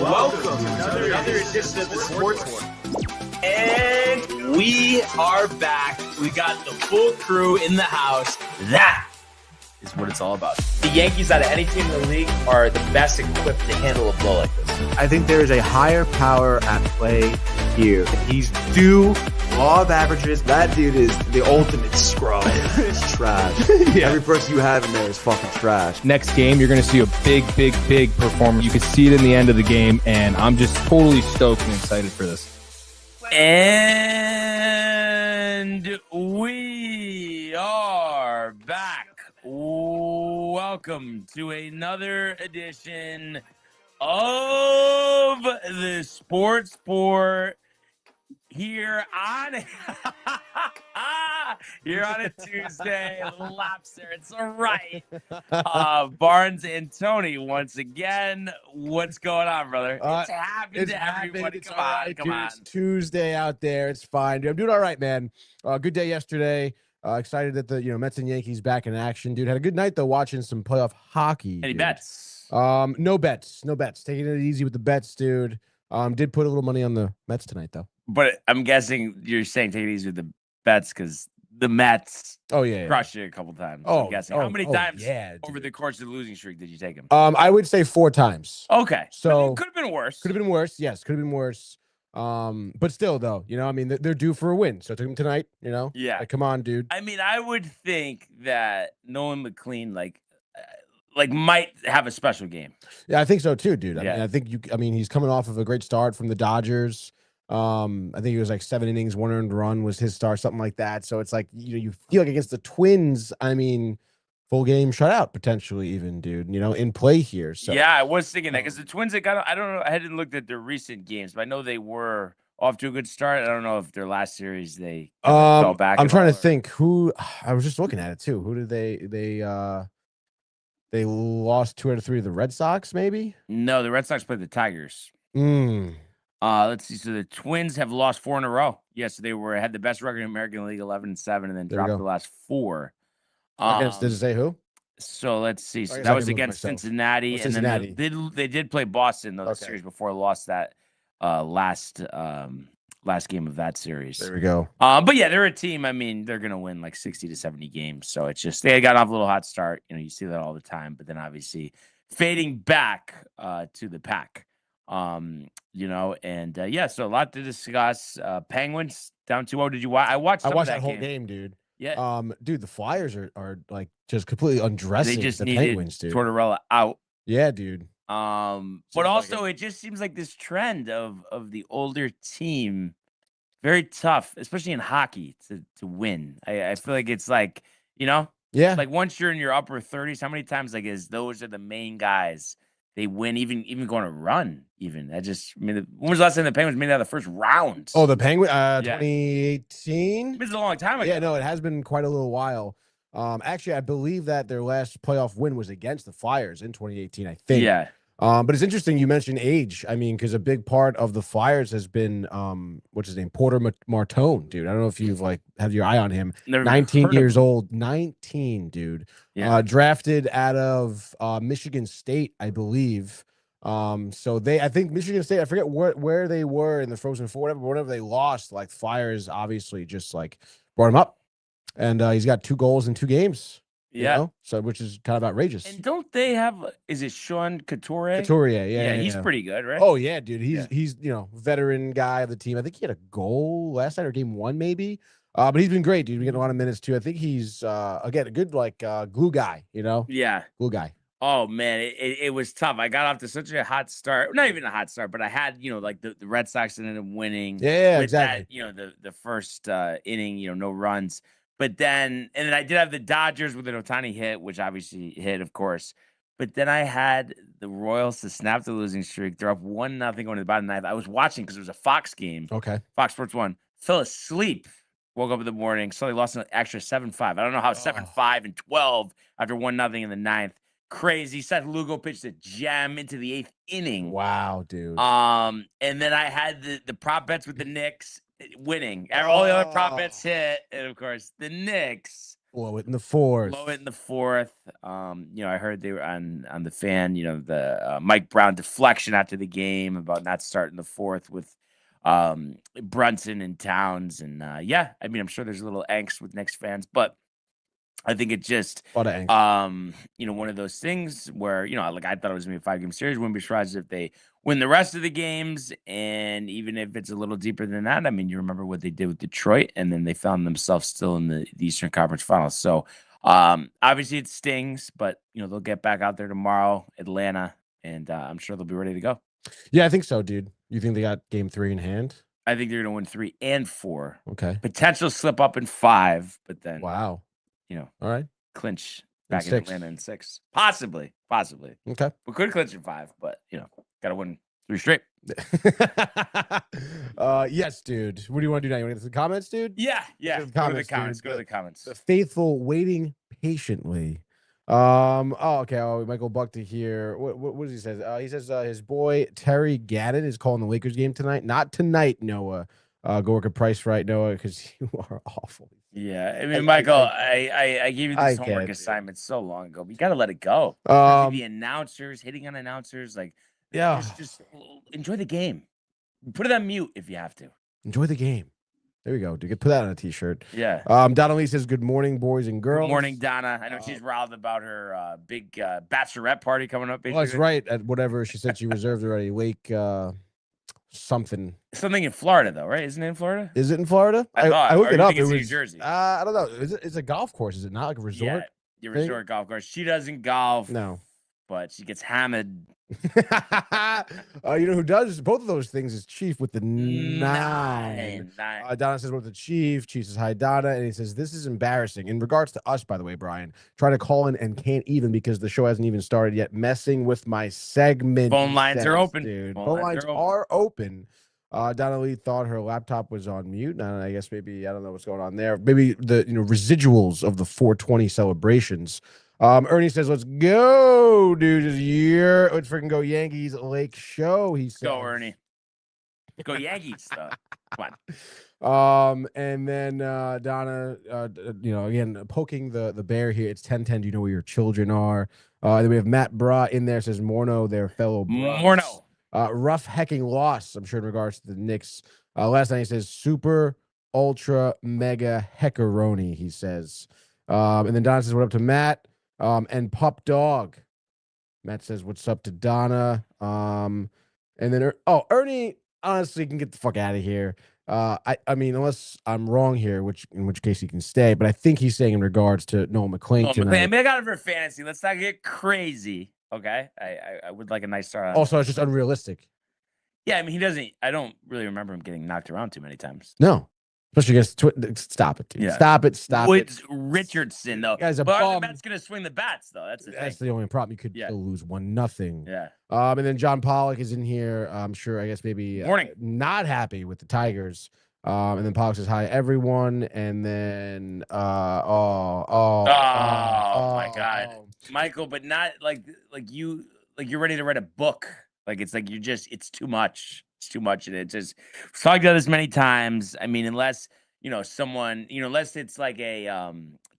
Welcome to another edition of the Sports War. And we are back. We got the full crew in the house. That is what it's all about. The Yankees, out of any team in the league, are the best equipped to handle a blow like this. I think there is a higher power at play here. He's due law of averages. That dude is the ultimate scrub. It's trash. Yeah. Every person you have in there is fucking trash. Next game, you're going to see a big performance. You can see it in the end of the game, and I'm just totally stoked and excited for this. And we are back. Welcome to another edition of the Sports Sport here on a Tuesday. A little lapse there. It's all right. Barnes and Tony once again. What's going on, brother? It's happened to everybody. It's come on. It's Tuesday out there. It's fine, dude. I'm doing all right, man. Good day yesterday. Excited that the Mets and Yankees back in action, dude. Had a good night though, watching some playoff hockey. Any bets? No bets. Taking it easy with the bets, dude. Did put a little money on the Mets tonight though. But I'm guessing you're saying take it easy with the bets because the Mets crushed you a couple times. I'm guessing. How many times over the course of the losing streak did you take them? I would say 4 times. Okay. So it could have been worse. Could have been worse. Yes, could have been worse. But still though, I mean, they're due for a win. So I took them tonight, Yeah. Like, come on, dude. I mean, I would think that Nolan McLean like might have a special game. Yeah, I think so too, dude. I mean, he's coming off of a great start from the Dodgers. I think it was like 7 innings, 1 earned run was his start, something like that. So it's like, you feel like against the Twins, I mean, full game shutout potentially even, dude, in play here. So yeah, I was thinking that because the Twins, I don't know. I hadn't looked at their recent games, but I know they were off to a good start. I don't know if their last series they fell back. I'm trying to think who. I was just looking at it too. Who did they lost 2 out of 3 to the Red Sox, maybe? No, the Red Sox played the Tigers. Let's see. So the Twins have lost 4 in a row. Yes, they had the best record in the American League, 11-7, and then dropped the last 4. Did it say who? So let's see. So that was against Cincinnati, and Cincinnati. then they did play Boston though. The series before lost that last game of that series. There we go. But yeah, they're a team. I mean, they're gonna win like 60 to 70 games. So it's just they got off a little hot start. You see that all the time, but then obviously fading back to the pack. So a lot to discuss. Penguins down 2-0. Did you watch? I watched that whole game, dude. Yeah. Dude, the Flyers are like just completely undressing They just the needed Penguins, dude. Tortorella out. Yeah, dude. But also it just seems like this trend of the older team, very tough, especially in hockey, to win. I feel like it's like, like once you're in your upper 30s, how many times those are the main guys, they win, even going to run, even. When was the last time the Penguins made it out of the first round? Oh, the Penguins, 2018? It's a long time ago. Yeah, no, it has been quite a little while. Actually, I believe that their last playoff win was against the Flyers in 2018, I think. Yeah. But it's interesting you mentioned age. I mean, because a big part of the Flyers has been, what's his name? Porter Martone, dude. I don't know if you've have your eye on him. 19 years old. 19, dude. Yeah. Drafted out of Michigan State, I believe. So I think Michigan State, I forget where they were in the Frozen Four, whatever they lost, like Flyers obviously just brought him up. And he's got 2 goals in 2 games. Yeah. So which is kind of outrageous. And don't they have? Is it Sean Couturier? Couturier, yeah. He's pretty good, right? Oh yeah, dude. He's veteran guy of the team. I think he had a goal last night or game 1 maybe. But he's been great, dude. We get a lot of minutes too. I think he's again a good glue guy. Yeah, glue guy. Oh man, it was tough. I got off to such a hot start. Not even a hot start, but I had the Red Sox ended up winning. Yeah, exactly. That, the first inning, no runs. But then I did have the Dodgers with an Ohtani hit, which obviously hit, of course. But then I had the Royals to snap the losing streak. They're up 1-0 going to the bottom 9th. I was watching because it was a Fox game. Okay. Fox Sports 1. Fell asleep. Woke up in the morning. So they lost an extra 7-5. I don't know how 7-5 and 12 after 1-0 in the 9th. Crazy. Seth Lugo pitched a gem into the 8th inning. Wow, dude. And then I had the prop bets with the Knicks winning. All the other prop bets hit. And, of course, the Knicks Blow it in the fourth. Blow it in the fourth. I heard they were on the fan. The Mike Brown deflection after the game about not starting the fourth with Brunson and Towns, and I'm sure there's a little angst with Knicks fans, but I think it's just one of those things where I thought it was gonna be a 5-game series. Wouldn't be surprised if they win the rest of the games, and even if it's a little deeper than that. You remember what they did with Detroit, and then they found themselves still in the Eastern Conference Finals. So obviously it stings, but they'll get back out there tomorrow, Atlanta, and I'm sure they'll be ready to go. Yeah, I think so, dude. You think they got game 3 in hand? I think they're gonna win 3 and 4. Okay. Potential slip up in 5, but then wow. All right. Clinch back in Atlanta in 6. Possibly. Okay. We could clinch in 5, but got to win 3 straight. Yes, dude. What do you want to do now? You want to get to the comments, dude? Yeah. Go to the comments. Go to the comments. The faithful waiting patiently. Okay. Michael Buckton here. What does he say? He says his boy Terry Gannon is calling the Lakers game tonight. Not tonight, Noah. Go work a price right, Noah, because you are awful. Yeah, Michael, I gave you this homework assignment so long ago, but you got to let it go. The announcers, hitting on announcers, just enjoy the game. Put it on mute if you have to. Enjoy the game. There we go. Dude, put that on a t-shirt. Yeah. Donna Lee says, good morning, boys and girls. Good morning, Donna. I know she's riled about her big bachelorette party coming up. Well, that's right. At whatever she said she reserved already. Lake something in Florida, though, right? Isn't it in Florida? Is it in Florida? I looked it up. It was New Jersey. I don't know. It's a golf course. Is it not like a resort? Yeah, your resort golf course. She doesn't golf. No. But she gets hammered. You know who does both of those things is Chief with the 9. Donna says, "What's the Chief?" Chief says, "Hi, Donna," and he says, "This is embarrassing." In regards to us, by the way, Brian, trying to call in and can't even because the show hasn't even started yet. Messing with my segment. Phone lines are open, dude. Phone lines are open. Donna Lee thought her laptop was on mute, and I guess maybe I don't know what's going on there. Maybe the residuals of the 420 celebrations. Ernie says, "Let's go, dude. This year, let's freaking go Yankees Lake Show." He says, "Go Ernie, go Yankees." Come on. And then Donna, again poking the bear here. It's 10:10. Do you know where your children are? Then we have Matt Bra in there. Says Morno, their fellow Morno. Rough hecking loss. I'm sure in regards to the Knicks. Last night he says super ultra mega heckaroni. He says, and then Donna says, "What up to Matt?" And Pup Dog. Matt says, "What's up to Donna?" And then Ernie honestly can get the fuck out of here. Unless I'm wrong here, in which case he can stay. But I think he's saying in regards to Noel McClain tonight. I got it for fantasy. Let's not get crazy. Okay, I would like a nice start. Also, it's just unrealistic. Yeah, he doesn't. I don't really remember him getting knocked around too many times. No. Especially against stop it, dude. Yeah. Stop it. It's Richardson, though. But the Mets going to swing the bats, though. That's the only problem. You could still lose 1-0. Yeah. And then John Pollock is in here. I'm sure, I guess maybe not happy with the Tigers. And then Pollock says, "Hi, everyone." And then, my God. Michael, but not like you're ready to write a book. It's too much. It's too much. And it just, we've talked about this many times. Unless, unless it's like a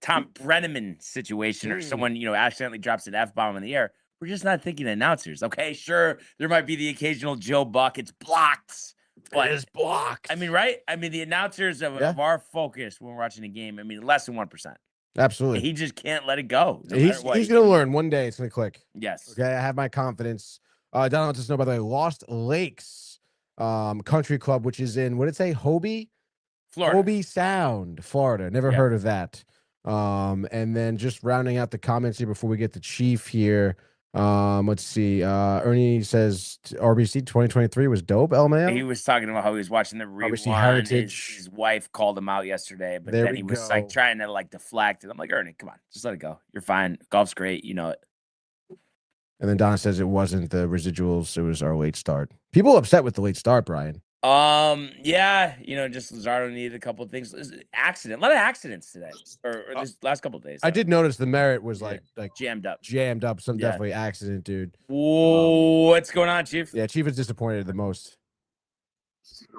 Tom Brenneman situation or someone, accidentally drops an F-bomb in the air, we're just not thinking announcers. Okay, sure, there might be the occasional Joe Buck. It's blocked. But it is blocked. Right? The announcers of our focus when we're watching a game, less than 1%. Absolutely. He just can't let it go. He's going to learn. One day it's going to click. Yes. Okay, I have my confidence. Don wants us to know, by the way, Lost Lakes Country Club, which is in, what did it say? Hobie? Florida. Hobie Sound, Florida. Never heard of that. And then just rounding out the comments here before we get the Chief here. Let's see. Ernie says RBC 2023 was dope, LMAO. He was talking about how he was watching the rewind. RBC Heritage. His wife called him out yesterday, but then he was trying to deflect it. I'm like, Ernie, come on, just let it go. You're fine. Golf's great. You know it. And then Donna says it wasn't the residuals, it was our late start. People upset with the late start, Brian. Yeah, just Luzardo needed a couple of things. A lot of accidents today, or this last couple of days. I did notice the merit was like jammed up. Some definitely accident, dude. What's going on, Chief? Yeah, Chief is disappointed the most.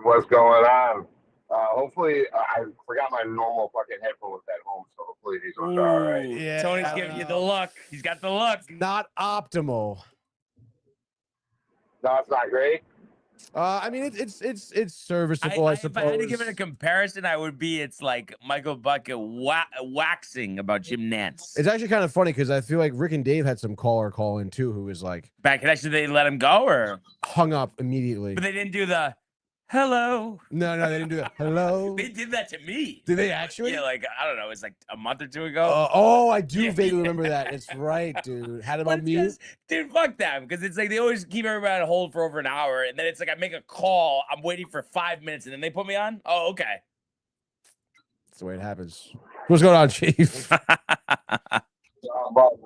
What's going on? Hopefully, I forgot my normal fucking headphones at home, so hopefully these are all right. Yeah, Tony's giving you the look. He's got the look. Not optimal. No, it's not great. I mean, it's serviceable, I suppose. If I had to give it a comparison, it's like Michael Bucket waxing about Jim Nantz. It's actually kind of funny because I feel like Rick and Dave had some caller call in too, who was like bad connection. They let him go or hung up immediately. But they didn't do the hello. No, they didn't do that. Hello. They did that to me. Did they actually? Yeah, like I don't know. It was like a month or two ago. I do vaguely remember that. It's right, dude. Had him on mute. Dude, fuck them. Because it's like they always keep everybody on hold for over an hour, and then it's like I make a call. I'm waiting for 5 minutes, and then they put me on. Oh, okay. That's the way it happens. What's going on, Chief? What's going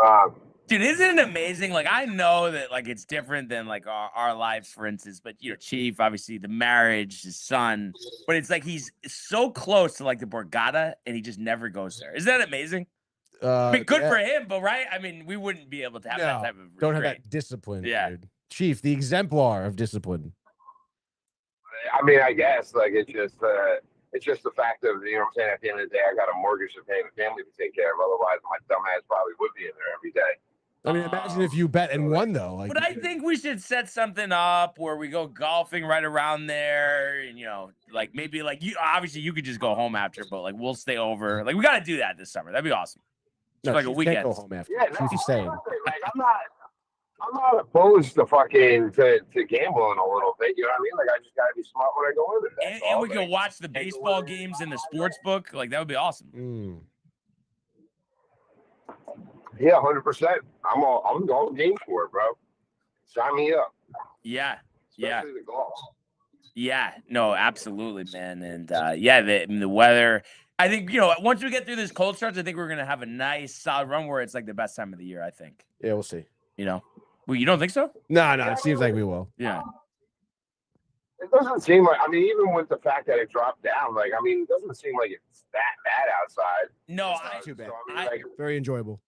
on? Dude, isn't it amazing? Like, I know that, like, it's different than, like, our lives, for instance. But, you know, Chief, obviously, the marriage, his son. But it's like he's so close to, like, the Borgata, and he just never goes there. Isn't that amazing? I mean, good for him, but, right? I mean, we wouldn't be able to have that type of restraint. Don't have that discipline, dude. Chief, the exemplar of discipline. I mean, I guess, like, it's just the fact of, you know what I'm saying, at the end of the day, I got a mortgage to pay and a family to take care of. Otherwise, my dumbass probably would be in there every day. I mean, imagine if you bet and won, though. Like, but I think we should set something up where we go golfing right around there. And, you know, like maybe like you, obviously you could just go home after, but like we'll stay over. Like we got to do that this summer. That'd be awesome. No, like a weekend. Can't go home after. Yeah, Chief is staying. Like, I'm not opposed to fucking to gambling a little bit. You know what I mean? Like I just gotta be smart when I go in there. And we can watch the baseball games in the sports book. Like that would be awesome. Yeah, 100%. I'm going game for it, bro. Sign me up. Yeah. Especially the golf. Yeah. No, absolutely, man. And the weather. I think, you know, once we get through this cold starts, I think we're gonna have a nice solid run where it's like the best time of the year, I think. Yeah, we'll see. You know. Well, you don't think so? No, it seems like we will. Yeah. It doesn't seem like, I mean, even with the fact that it dropped down, like, I mean, it doesn't seem like it's that bad outside. No, it's not too bad. So, I mean, very enjoyable.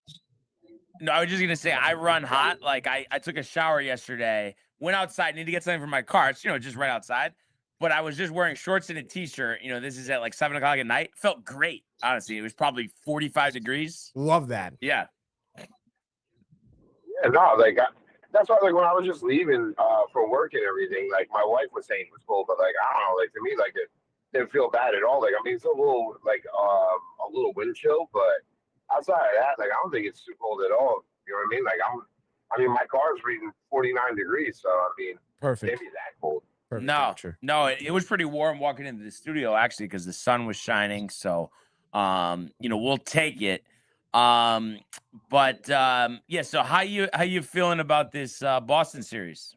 No, I was just gonna say I run hot. Like I took a shower yesterday, went outside, need to get something for my car. It's, you know, just right outside. But I was just wearing shorts and a t-shirt. You know, this is at like 7 o'clock at night. Felt great, honestly. It was probably 45 degrees. Love that. Yeah. Yeah, no, like that's why, like, when I was just leaving for work and everything, like my wife was saying it was cold, but like I don't know, like to me, like it didn't feel bad at all. Like I mean, it's a little like a little wind chill, but outside of that, like I don't think it's too cold at all. You know what I mean? Like I mean, my car's reading 49 degrees, so I mean, perfect. Maybe that cold. Perfect. No, it was pretty warm walking into the studio actually because the sun was shining. So, you know, we'll take it. Yeah. So how you feeling about this Boston series?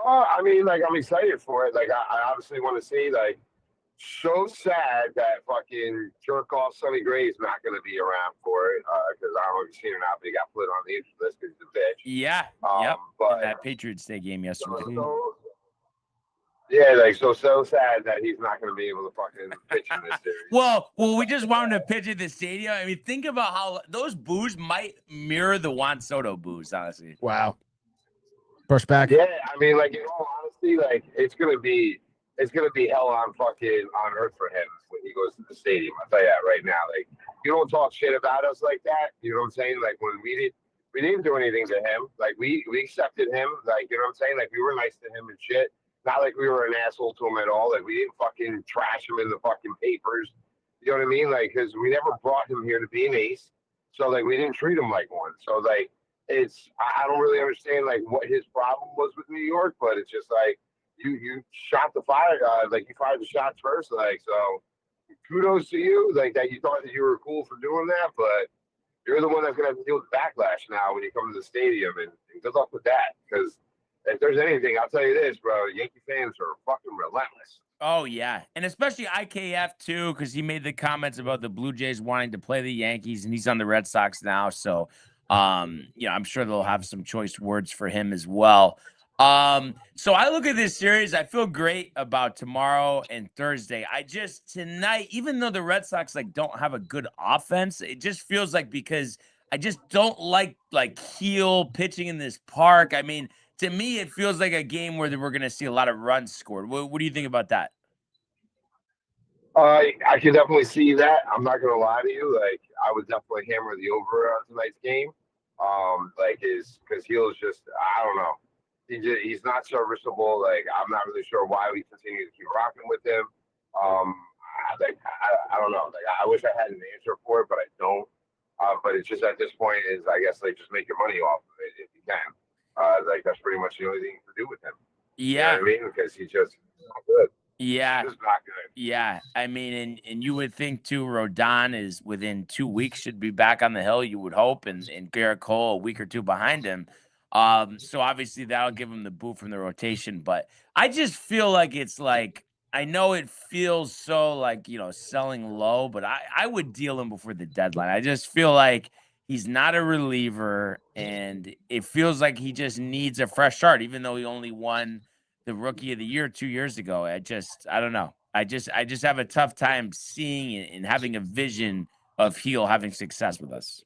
I mean, like I'm excited for it. Like I obviously want to see. Like, so sad that fucking jerk off Sonny Gray is not going to be around for it because I don't know if you've seen it or not, but he got put on the injury list because he's a bitch. Yeah. Yep. But that Patriots Day game yesterday. Yeah, like so sad that he's not going to be able to fucking pitch in this series. Well, we just wanted to pitch at the stadium. I mean, think about how those boos might mirror the Juan Soto boos, honestly. Wow. First back. Yeah, I mean, like in all honesty, like it's gonna be hell on earth for him when he goes to the stadium. I'll tell you that right now. Like you don't talk shit about us like that. You know what I'm saying? Like when we didn't do anything to him. Like we accepted him. Like you know what I'm saying? Like we were nice to him and shit. Not like we were an asshole to him at all. Like we didn't fucking trash him in the fucking papers. You know what I mean? Like because we never brought him here to be an ace. So like we didn't treat him like one. So like I don't really understand like what his problem was with New York, but it's just like you shot the fire, like you fired the shots first, like so. Kudos to you, like that you thought that you were cool for doing that, but you're the one that's gonna have to deal with backlash now when you come to the stadium, and good luck with that. Because if there's anything, I'll tell you this, bro, Yankee fans are fucking relentless. Oh yeah, and especially IKF too, because he made the comments about the Blue Jays wanting to play the Yankees, and he's on the Red Sox now, so. You know, I'm sure they'll have some choice words for him as well. So I look at this series, I feel great about tomorrow and Thursday. Tonight, even though the Red Sox like don't have a good offense, it just feels like because I just don't like heel pitching in this park. I mean, to me, it feels like a game where we're going to see a lot of runs scored. What do you think about that? I can definitely see that. I'm not gonna lie to you. Like, I would definitely hammer the over on tonight's game. Because Heel's just, I don't know. He's not serviceable. Like, I'm not really sure why we continue to keep rocking with him. I don't know. Like, I wish I had an answer for it, but I don't. But it's just at this point is, I guess, like, just make your money off of it if you can. Like, that's pretty much the only thing to do with him. Yeah. You know what I mean? Because he's just not good. Yeah. He's just not good. Yeah. I mean, and you would think, too, Rodon is within 2 weeks should be back on the hill, you would hope, and Garrett Cole a week or two behind him. So obviously that'll give him the boot from the rotation. But I just feel like it's like, I know it feels so like, selling low, but I would deal him before the deadline. I just feel like he's not a reliever, and it feels like he just needs a fresh start, even though he only won the Rookie of the Year 2 years ago. I don't know. I just have a tough time seeing it and having a vision of Heel having success with us.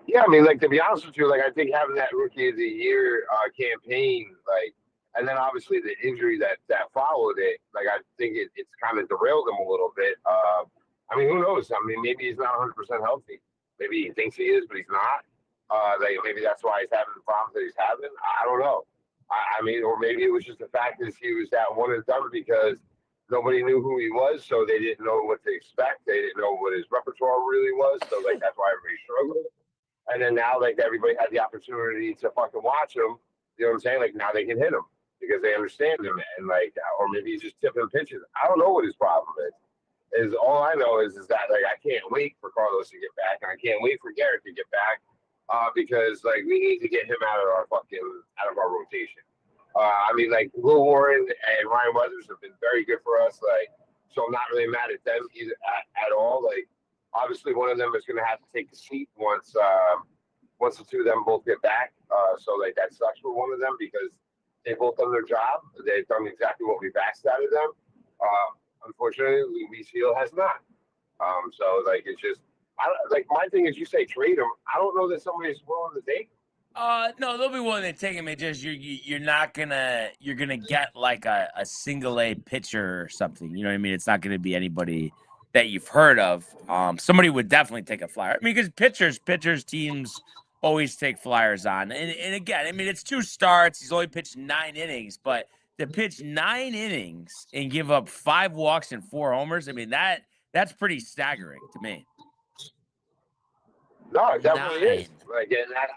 Yeah, I mean, like, to be honest with you, like, I think having that Rookie of the Year campaign, like, and then obviously the injury that followed it, like, I think it's kind of derailed him a little bit. I mean, who knows? I mean, maybe he's not 100% healthy. Maybe he thinks he is, but he's not. Like, maybe that's why he's having the problems that he's having. I don't know. I mean, or maybe it was just the fact that he was that one and done because nobody knew who he was, so they didn't know what to expect. They didn't know what his repertoire really was, so, like, that's why everybody struggled. And then now, like, everybody had the opportunity to fucking watch him. You know what I'm saying? Like, now they can hit him because they understand him, and, like, or maybe he's just tipping pitches. I don't know what his problem is. All I know is that, like, I can't wait for Carlos to get back, and I can't wait for Garrett to get back because, like, we need to get him out of our rotation. I mean, like, Will Warren and Ryan Weathers have been very good for us. Like, so I'm not really mad at them either at all. Like, obviously, one of them is going to have to take the seat once the two of them both get back. So, like, that sucks for one of them because they both done their job. They've done exactly what we've asked out of them. Unfortunately, Luis Heel has not. So, like, it's just, like, my thing is, you say trade him. I don't know that somebody's willing to take him. No, they'll be willing to take him. It just you're gonna get like a single A pitcher or something. You know what I mean? It's not gonna be anybody that you've heard of. Somebody would definitely take a flyer. I mean, because pitchers teams always take flyers on. And again, I mean, it's 2 starts. He's only pitched 9 innings, but to pitch 9 innings and give up 5 walks and 4 homers, I mean, that's pretty staggering to me. No, it definitely is. Like, and that.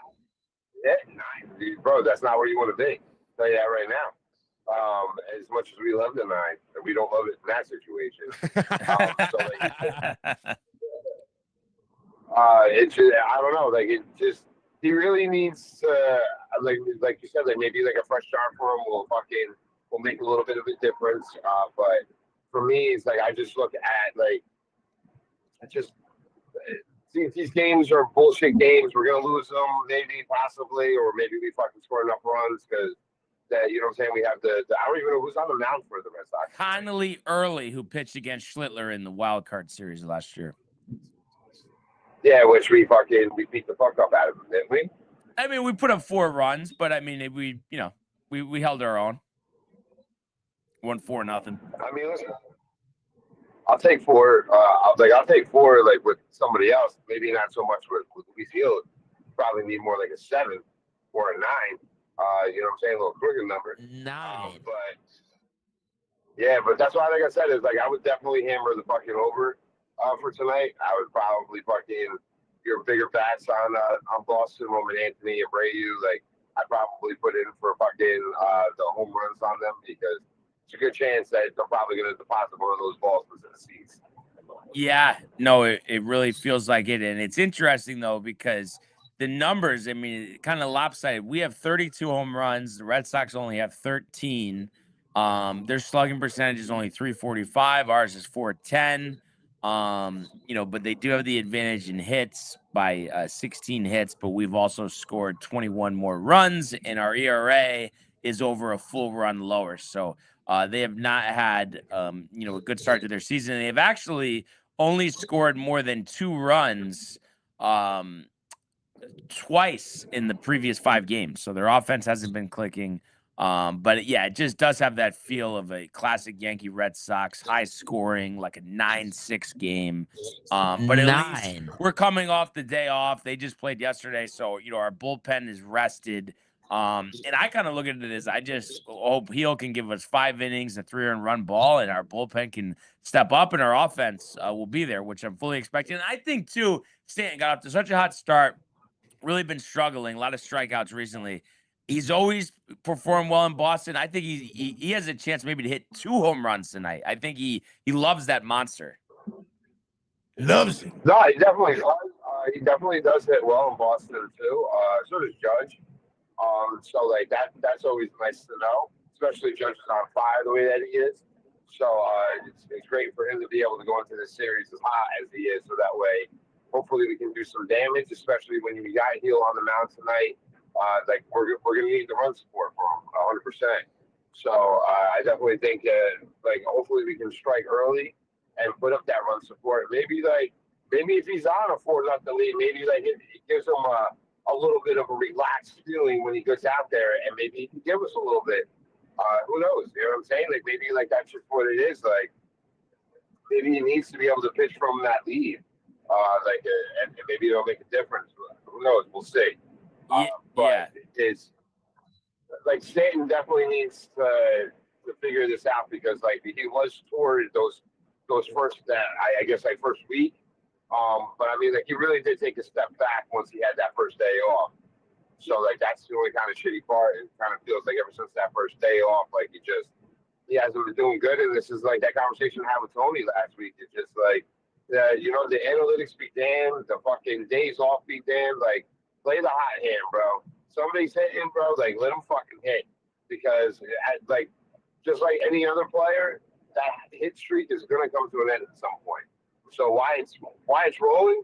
Yeah, 9, bro. That's not where you want to be. I'll tell you that right now. As much as we love the 9, we don't love it in that situation. It's just, I don't know. Like, it just, he really needs like you said, like, maybe like a fresh start for him will make a little bit of a difference. But for me, it's like I just look at like these games are bullshit games. We're gonna lose them, maybe, possibly, or maybe we fucking score enough runs because that, you know what I'm saying? We have the I don't even know who's on the mound for the Red Sox. Connolly Early, who pitched against Schlittler in the wild card series last year. Yeah, which we beat the fuck up out of them, didn't we? I mean, we put up 4 runs, but I mean, we held our own. Won 4-0. I mean, listen. I'll take 4. I'll take 4 like with somebody else. Maybe not so much with Luis Heel. Probably need more like a 7 or a 9. You know what I'm saying? A little quicker number. 9. But that's why, like I said, is like I would definitely hammer the fucking over for tonight. I would probably fucking your bigger bats on Boston, Roman Anthony, Abreu. Like I'd probably put in for fucking the home runs on them because it's a good chance that they're probably going to deposit one of those balls into the seats. Yeah, no, it really feels like it. And it's interesting, though, because the numbers, I mean, kind of lopsided. We have 32 home runs. The Red Sox only have 13. Their slugging percentage is only 345. Ours is 410. But they do have the advantage in hits by 16 hits, but we've also scored 21 more runs, and our ERA is over a full run lower. So they have not had, a good start to their season. They have actually only scored more than 2 runs twice in the previous 5 games. So their offense hasn't been clicking. But yeah, it just does have that feel of a classic Yankee Red Sox, high scoring, like a 9-6 game. But at least we're coming off the day off. They just played yesterday. So, our bullpen is rested. And I kind of look at it as I just hope Heel can give us 5 innings, a 3-earned run ball, and our bullpen can step up and our offense will be there, which I'm fully expecting. And I think, too, Stanton got off to such a hot start, really been struggling, a lot of strikeouts recently. He's always performed well in Boston. I think he has a chance maybe to hit 2 home runs tonight. I think he loves that monster. Loves it. No, he definitely does. He definitely does hit well in Boston too. So does Judge. So like that's always nice to know, especially Judge is on fire the way that he is. So it's great for him to be able to go into this series as hot as he is. So that way, hopefully we can do some damage, especially when you got Heel on the mound tonight. Like we're gonna need the run support for him 100%. So I definitely think like hopefully we can strike early and put up that run support. Maybe if he's on a 4-0 lead, maybe like it gives him a little bit of a relaxed feeling when he gets out there, and maybe he can give us a little bit. Who knows? You know what I'm saying? Like maybe like that's just what it is. Like maybe he needs to be able to pitch from that lead. And maybe it'll make a difference. Who knows? We'll see. But it's like Stanton definitely needs to figure this out, because like he was toward those first first week. But I mean, like he really did take a step back once he had that first day off. So like that's the only kind of shitty part. It kind of feels like ever since that first day off, like he hasn't been doing good. And this is like that conversation I had with Tony last week. It's just like the analytics be damned, the fucking days off be damned. Like play the hot hand, bro. Somebody's hitting, bro. Like let them fucking hit, because like just like any other player, that hit streak is gonna come to an end at some point. So why it's rolling,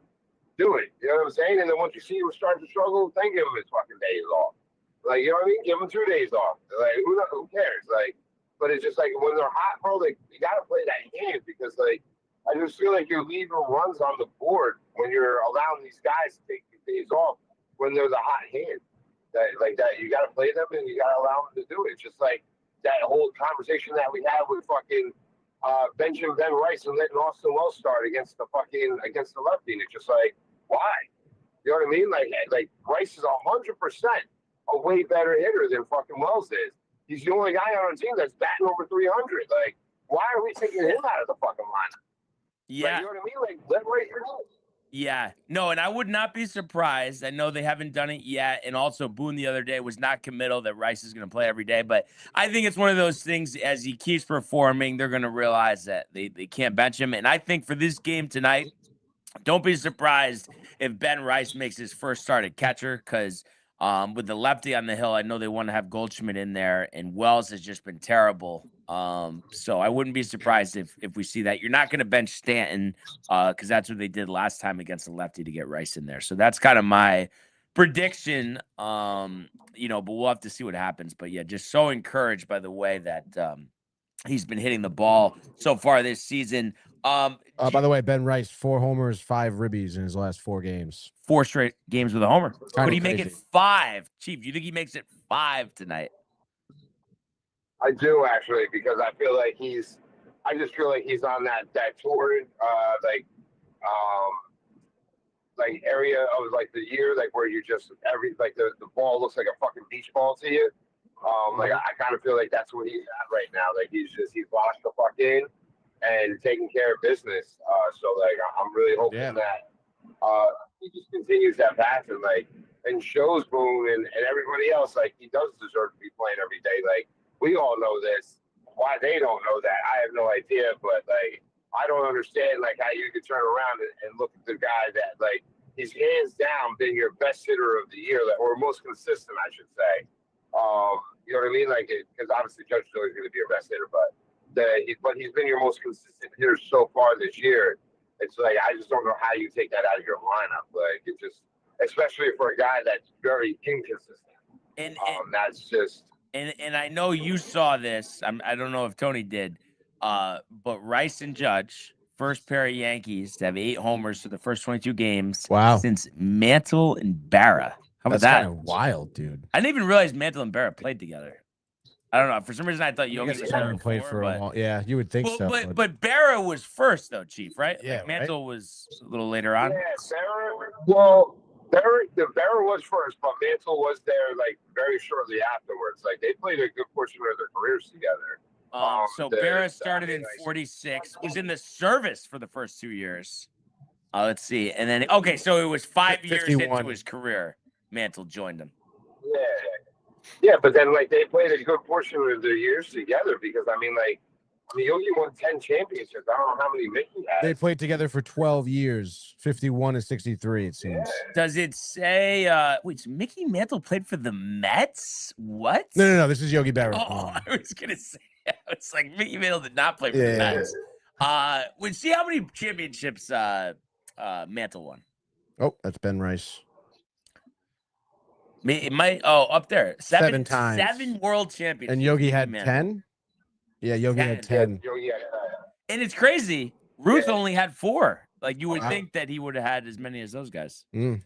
do it. You know what I'm saying? And then once you see him starting to struggle, then give him his fucking days off. Like, you know what I mean? Give him 2 days off. Like, who cares? Like, but it's just like when they're hot, bro, like you gotta play that hand, because like I just feel like you're leaving runs on the board when you're allowing these guys to take days off when there's a hot hand. That you gotta play them and you gotta allow them to do it. It's just like that whole conversation that we had with fucking benching Ben Rice and letting Austin Wells start against the lefty. And it's just like, why? You know what I mean? Like Rice is 100% a way better hitter than fucking Wells is. He's the only guy on our team that's batting over 300. Like, why are we taking him out of the fucking lineup? Yeah. Like, you know what I mean? Like, let Rice hit. Yeah, no, and I would not be surprised. I know they haven't done it yet. And also Boone the other day was not committal that Rice is going to play every day. But I think it's one of those things, as he keeps performing, they're going to realize that they can't bench him. And I think for this game tonight, don't be surprised if Ben Rice makes his first start at catcher, because with the lefty on the hill, I know they want to have Goldschmidt in there, and Wells has just been terrible. So I wouldn't be surprised if we see that. You're not going to bench Stanton because that's what they did last time against the lefty to get Rice in there. So that's kind of my prediction. But we'll have to see what happens. But yeah, just so encouraged by the way that he's been hitting the ball so far this season. By the way, Ben Rice, 4 homers, 5 ribbies in his last 4 games. 4 straight games with a homer. Could he make it 5? Chief, do you think he makes it 5 tonight? I do, actually, because I feel like I just feel like he's on that torrid area of like the year, like where you just the ball looks like a fucking beach ball to you. I kind of feel like that's what he's at right now. Like he's locked the fuck in and taking care of business. So like I'm really hoping that he just continues that path and shows Boone and everybody else like he does deserve to be playing every day. Like we all know this. Why they don't know that, I have no idea. But like I don't understand like how you could turn around and look at the guy that like he's hands down been your best hitter of the year, or most consistent, I should say. You know what I mean? Like, because obviously Judge is always going to be your best hitter, but he's been your most consistent hitter so far this year. It's like I just don't know how you take that out of your lineup. Like it just, especially for a guy that's very inconsistent. And that's just. And I know you saw this. I don't know if Tony did, but Rice and Judge first pair of Yankees to have 8 homers for the first 22 games. Wow. Since Mantle and Barra. How about That's that? kind of wild, dude. I didn't even realize Mantle and Barra played together. I don't know. For some reason, I thought Yogi I guess was they haven't before, played for a while. Yeah, you would think so. But Barra was first, though, Chief, right? Yeah, like Mantle was a little later on. Yeah, Barra was first, but Mantle was there like very shortly afterwards. Like they played a good portion of their careers together. So Barra started in 46, was in the service for the first 2 years. Let's see. And then, okay, so it was 5 years 51. into his career. Mantle joined him. Yeah. Yeah, but then like they played a good portion of their years together because Yogi won 10 championships. I don't know how many Mickey had. They played together for 12 years, 51 and 63, it seems. Does it say wait, so Mickey Mantle played for the Mets? What? No. This is Yogi Berra. Oh, I was gonna say it's like Mickey Mantle did not play for the Mets. We'll see how many championships Mantle won. Oh, that's Ben Rice. It might up there. 7 times. 7 world championships. And Yogi had 10? Yeah, Yogi had 10. Yeah. And it's crazy. Ruth only had 4. Like you would think that he would have had as many as those guys. Mm.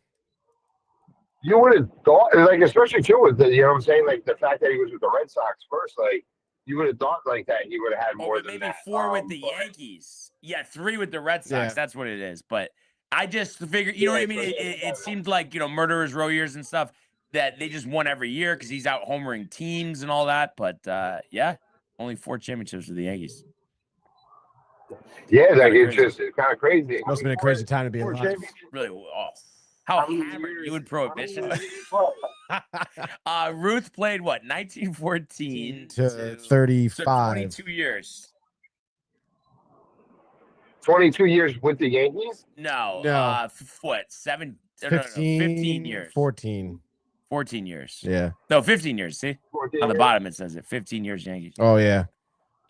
You would have thought, like, especially too with the, you know what I'm saying, like the fact that he was with the Red Sox first, like you would have thought like that he would have had more than maybe that. 4 with the Yankees. Yeah, 3 with the Red Sox. Yeah. That's what it is. But I just figured, you know what I mean? It seemed like, Murderers Row years and stuff that they just won every year because he's out homering teams and all that. But yeah, only 4 championships for the Yankees. Yeah, like it's kind of crazy. It must have been a crazy time to be alive. Really, how hammered you in Prohibition. Ruth played what, 1914 to 35. So 22 years. 22 years with the Yankees? No. What? 15 years. 14 years. Yeah. No, 15 years. See, 14 on the years? bottom it says it. 15 years Yankees. Oh yeah.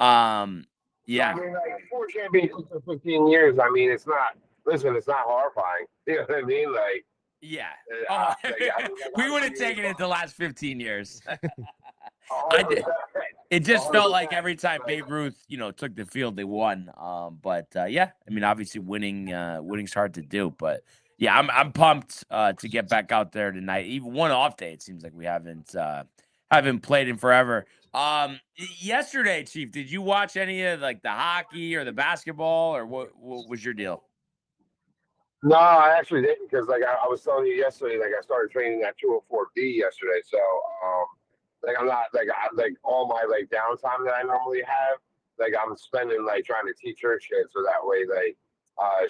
Yeah. I mean, like 4 championships in 15 years. I mean, it's not. Listen, it's not horrifying. You know what I mean? Like. Yeah. Like, we would have taken it the last 15 years. I did. It just felt like every time Babe Ruth, took the field, they won. But yeah, I mean, obviously winning's hard to do, but yeah, I'm pumped to get back out there tonight. Even one off day, it seems like we haven't played in forever. Yesterday, Chief, did you watch any of like the hockey or the basketball, or what was your deal? No, I actually didn't because like I was telling you yesterday, like I started training at 204B yesterday, so like I'm not like all my like downtime that I normally have, like I'm spending like trying to teach her shit so that way like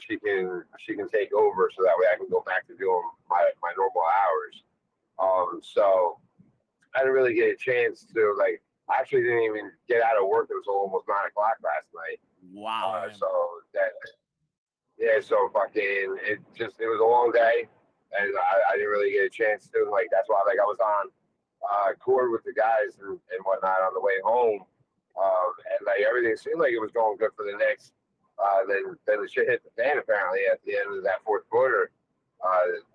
she can take over so that way I can go back to doing my normal hours. So I didn't really get a chance to like. I actually didn't even get out of work until almost 9 o'clock last night. Wow. So fucking it was a long day, and I didn't really get a chance to like. That's why like I was on court with the guys and whatnot on the way home, and like everything seemed like it was going good for the Knicks. Then the shit hit the fan apparently at the end of that 4th quarter.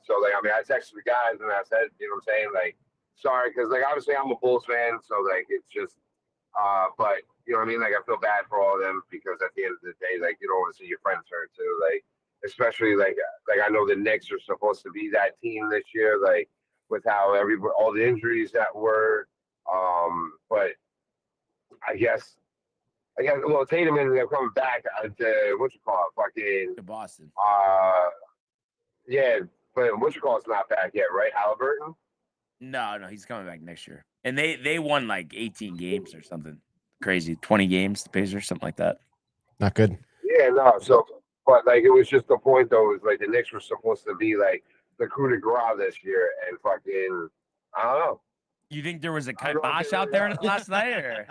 So like I mean I texted the guys and I said, you know what I'm saying, like sorry because like obviously I'm a Bulls fan, so like it's just but you know what I mean, like I feel bad for all of them because at the end of the day, like you don't want to see your friends hurt too, like especially like I know the Knicks are supposed to be that team this year, like with how all the injuries that were, but I guess well Tatum ended up coming back to fucking To Boston. Yeah, but it's not back yet, right? Halliburton? No, he's coming back next year. And they won like 18 games or something crazy, 20 games, the Pacers, something like that. Not good. Yeah, no. So, but like it was just the point though. It was like the Knicks were supposed to be like the coup de grace this year, and fucking I don't know. You think there was a kibosh out there last night, or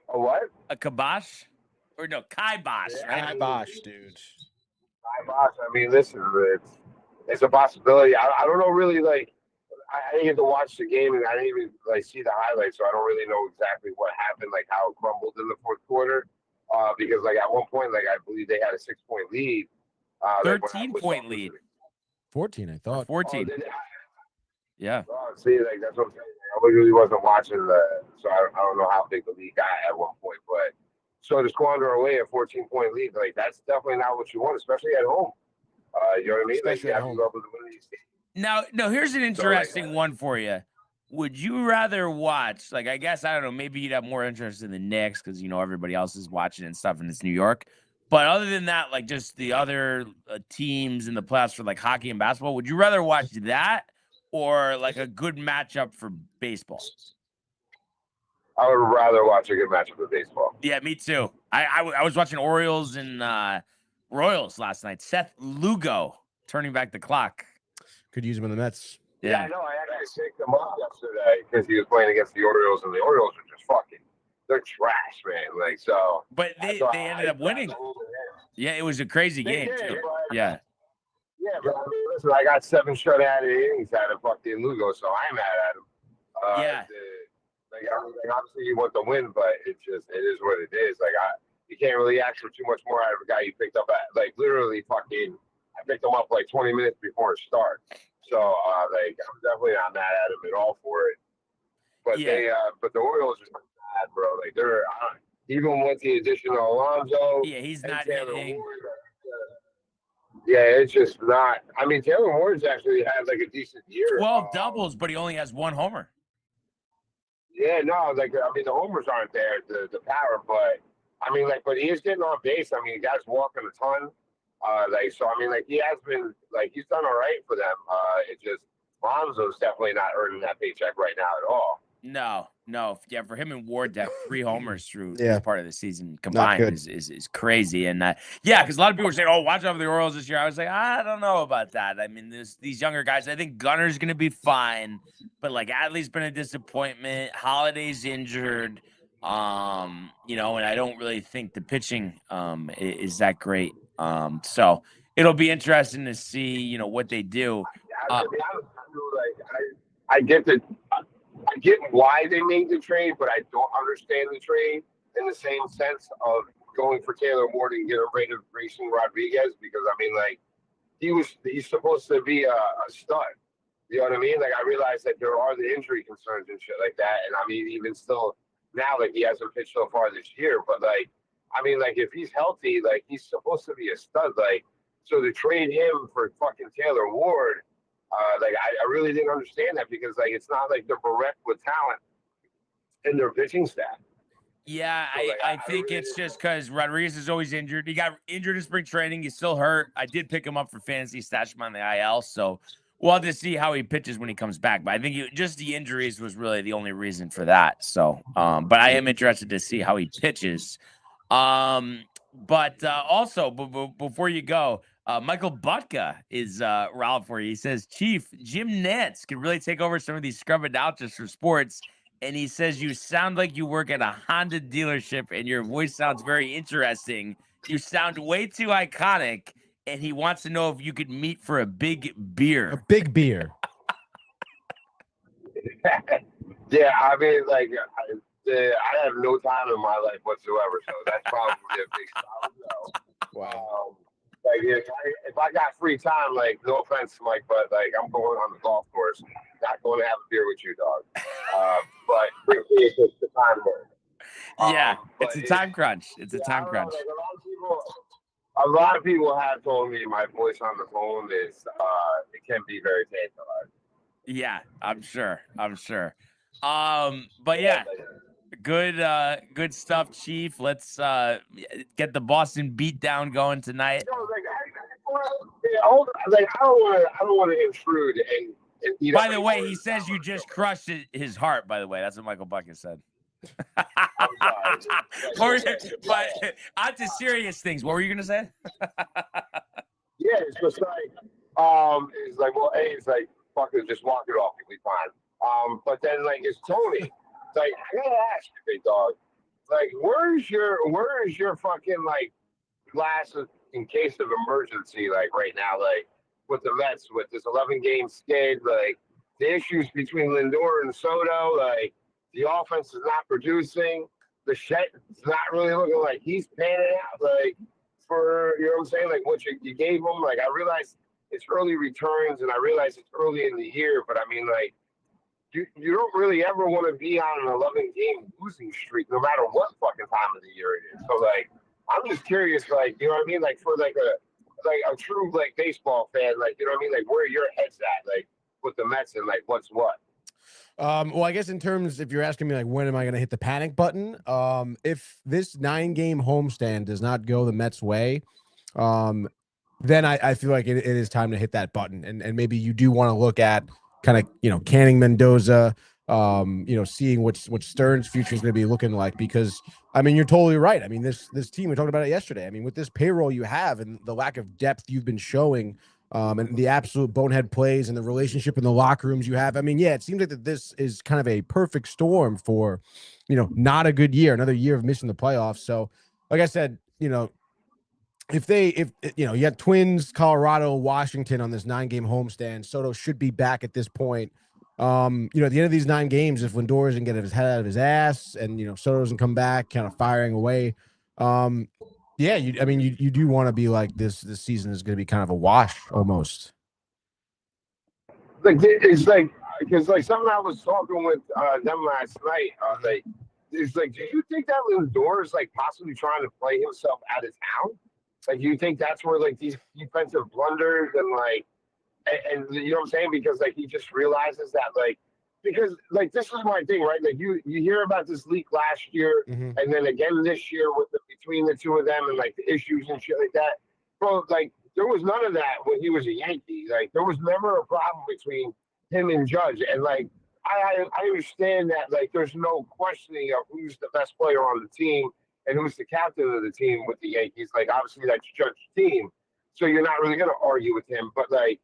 a what? A kibosh, or no kibosh? Yeah, right? Kibosh, dude. Kibosh. I mean, listen, it's a possibility. I don't know really like. I didn't get to watch the game, and I didn't even like see the highlights, so I don't really know exactly what happened, like how it crumbled in the 4th quarter. Because like at one point, like I believe they had a 6-point lead. 13-point lead. 14, I thought. 14. Yeah. See, like that's what I'm saying. I really wasn't watching so I don't know how big the lead got at one point, but So to squander away a 14-point lead, like that's definitely not what you want, especially at home. You know what I mean? Especially like, at home. Now, here's an interesting one for you. Would you rather watch, like, I guess, I don't know, maybe you'd have more interest in the Knicks because, everybody else is watching and stuff and it's New York. But other than that, like, just the other teams in the playoffs for, like, hockey and basketball, would you rather watch that or, like, a good matchup for baseball? I would rather watch a good matchup of baseball. Yeah, me too. I was watching Orioles and Royals last night. Seth Lugo turning back the clock. Could use him in the Mets. Yeah, I know. I actually picked him up yesterday because he was playing against the Orioles, and the Orioles are just they're trash, man. Like, so. But they ended up winning. Yeah, it was a crazy game, too. Yeah. Yeah, but listen, I got 7 shutout innings out of fucking Lugo, so I'm mad at him. Yeah. Obviously you want the win, but it is what it is. Like, you can't really ask for too much more out of a guy you picked up at, like, literally I picked him up like 20 minutes before it starts. So, I'm definitely not mad at him at all for it. But but the Orioles are bad, bro. Like, they're even with the addition of Alonso. Yeah, he's not hitting. Yeah, it's just not. I mean, Taylor Ward's actually had like a decent year. 12 doubles, but he only has 1 homer. Yeah, no, the homers aren't there, the power, but but he is getting on base. I mean, the guy's walking a ton. He has been he's done all right for them. It just Lonzo's definitely not earning that paycheck right now at all. No. Yeah, for him and Ward to have 3 homers through this part of the season combined is crazy. And because a lot of people were saying, "Oh, watch out for the Orioles this year." I was like, I don't know about that. I mean, these younger guys. I think Gunner's going to be fine, but Adley's been a disappointment. Holiday's injured. And I don't really think the pitching is that great. So it'll be interesting to see, what they do. I get why they made the trade, but I don't understand the trade in the same sense of going for Taylor Ward and getting rid of Grayson Rodriguez because he's supposed to be a stud. You know what I mean? Like, I realize that there are the injury concerns and shit like that, and even still now, he hasn't pitched so far this year, but if he's healthy, he's supposed to be a stud. So to trade him for fucking Taylor Ward. I really didn't understand that because it's not like they're bereft with talent in their pitching staff. Yeah, I think it's just because Rodriguez is always injured. He got injured in spring training. He's still hurt. I did pick him up for fantasy, stash him on the IL. So we'll have to see how he pitches when he comes back. But I think just the injuries was really the only reason for that. So, but I am interested to see how he pitches. But also, before you go, Michael Butka is riled for you. He says, Chief, Jim Nantz can really take over some of these scrub announcers for sports. And he says, you sound like you work at a Honda dealership and your voice sounds very interesting. You sound way too iconic. And he wants to know if you could meet for a big beer. A big beer. Yeah, I have no time in my life whatsoever. So that's probably a big problem. Wow. If I got free time, no offense, Mike, but I'm going on the golf course, not going to have a beer with you, dog. But it's just the time work. Yeah, it's a time crunch. It's a time crunch. A lot of people have told me my voice on the phone is it can be very tantalizing. Yeah, I'm sure. But yeah. Good stuff, Chief. Let's get the Boston beatdown going tonight. I don't want to intrude. And by the way, he says you just crushed his heart. By the way, that's what Michael Bucket said. I'm sorry. But on to serious things. What were you gonna say? Yeah, it's just fuck it, just walk it off. It'll be fine. But then it's Tony. I gotta ask you, big dog. Where's your fucking glasses in case of emergency? Right now, with the Mets, with this 11-game skid, the issues between Lindor and Soto, the offense is not producing. The Shet is not really looking like he's panning out. For what I'm saying, what you gave him. I realize it's early returns, and I realize it's early in the year, but you don't really ever want to be on an 11-game losing streak, no matter what fucking time of the year it is. So like, I'm just curious, like, you know what I mean, like for like a true like baseball fan, like, you know what I mean, like where your head's at, like with the Mets and like what's what. Well, I guess in terms, if you're asking me like when am I going to hit the panic button, if this 9-game homestand does not go the Mets' way, then I feel like it is time to hit that button, and maybe you do want to look at kind of canning Mendoza, seeing what Stearns' future is going to be looking like, because I mean you're totally right. I mean this team, we talked about it yesterday. I mean with this payroll you have and the lack of depth you've been showing. And the absolute bonehead plays and the relationship in the locker rooms you have. I mean, yeah, it seems like that this is kind of a perfect storm for, not a good year, another year of missing the playoffs. So, like I said, if you have Twins, Colorado, Washington on this 9-game homestand, Soto should be back at this point. At the end of these 9 games, if Lindor doesn't get his head out of his ass and, Soto doesn't come back kind of firing away, yeah, you do want to be like this season is going to be kind of a wash almost. Like it's like because like something I was talking with them last night. Like it's like, do you think that Lindor is like possibly trying to play himself out of town? Like, do you think that's where like these defensive blunders and like and you know what I'm saying? Because like he just realizes that like. Because like this is my thing, right? Like you hear about this leak last year, and then again this year with between the two of them and like the issues and shit like that. Bro, like there was none of that when he was a Yankee. Like there was never a problem between him and Judge. And like I understand that like there's no questioning of who's the best player on the team and who's the captain of the team with the Yankees. Like obviously that's Judge's team, so you're not really gonna argue with him. But like.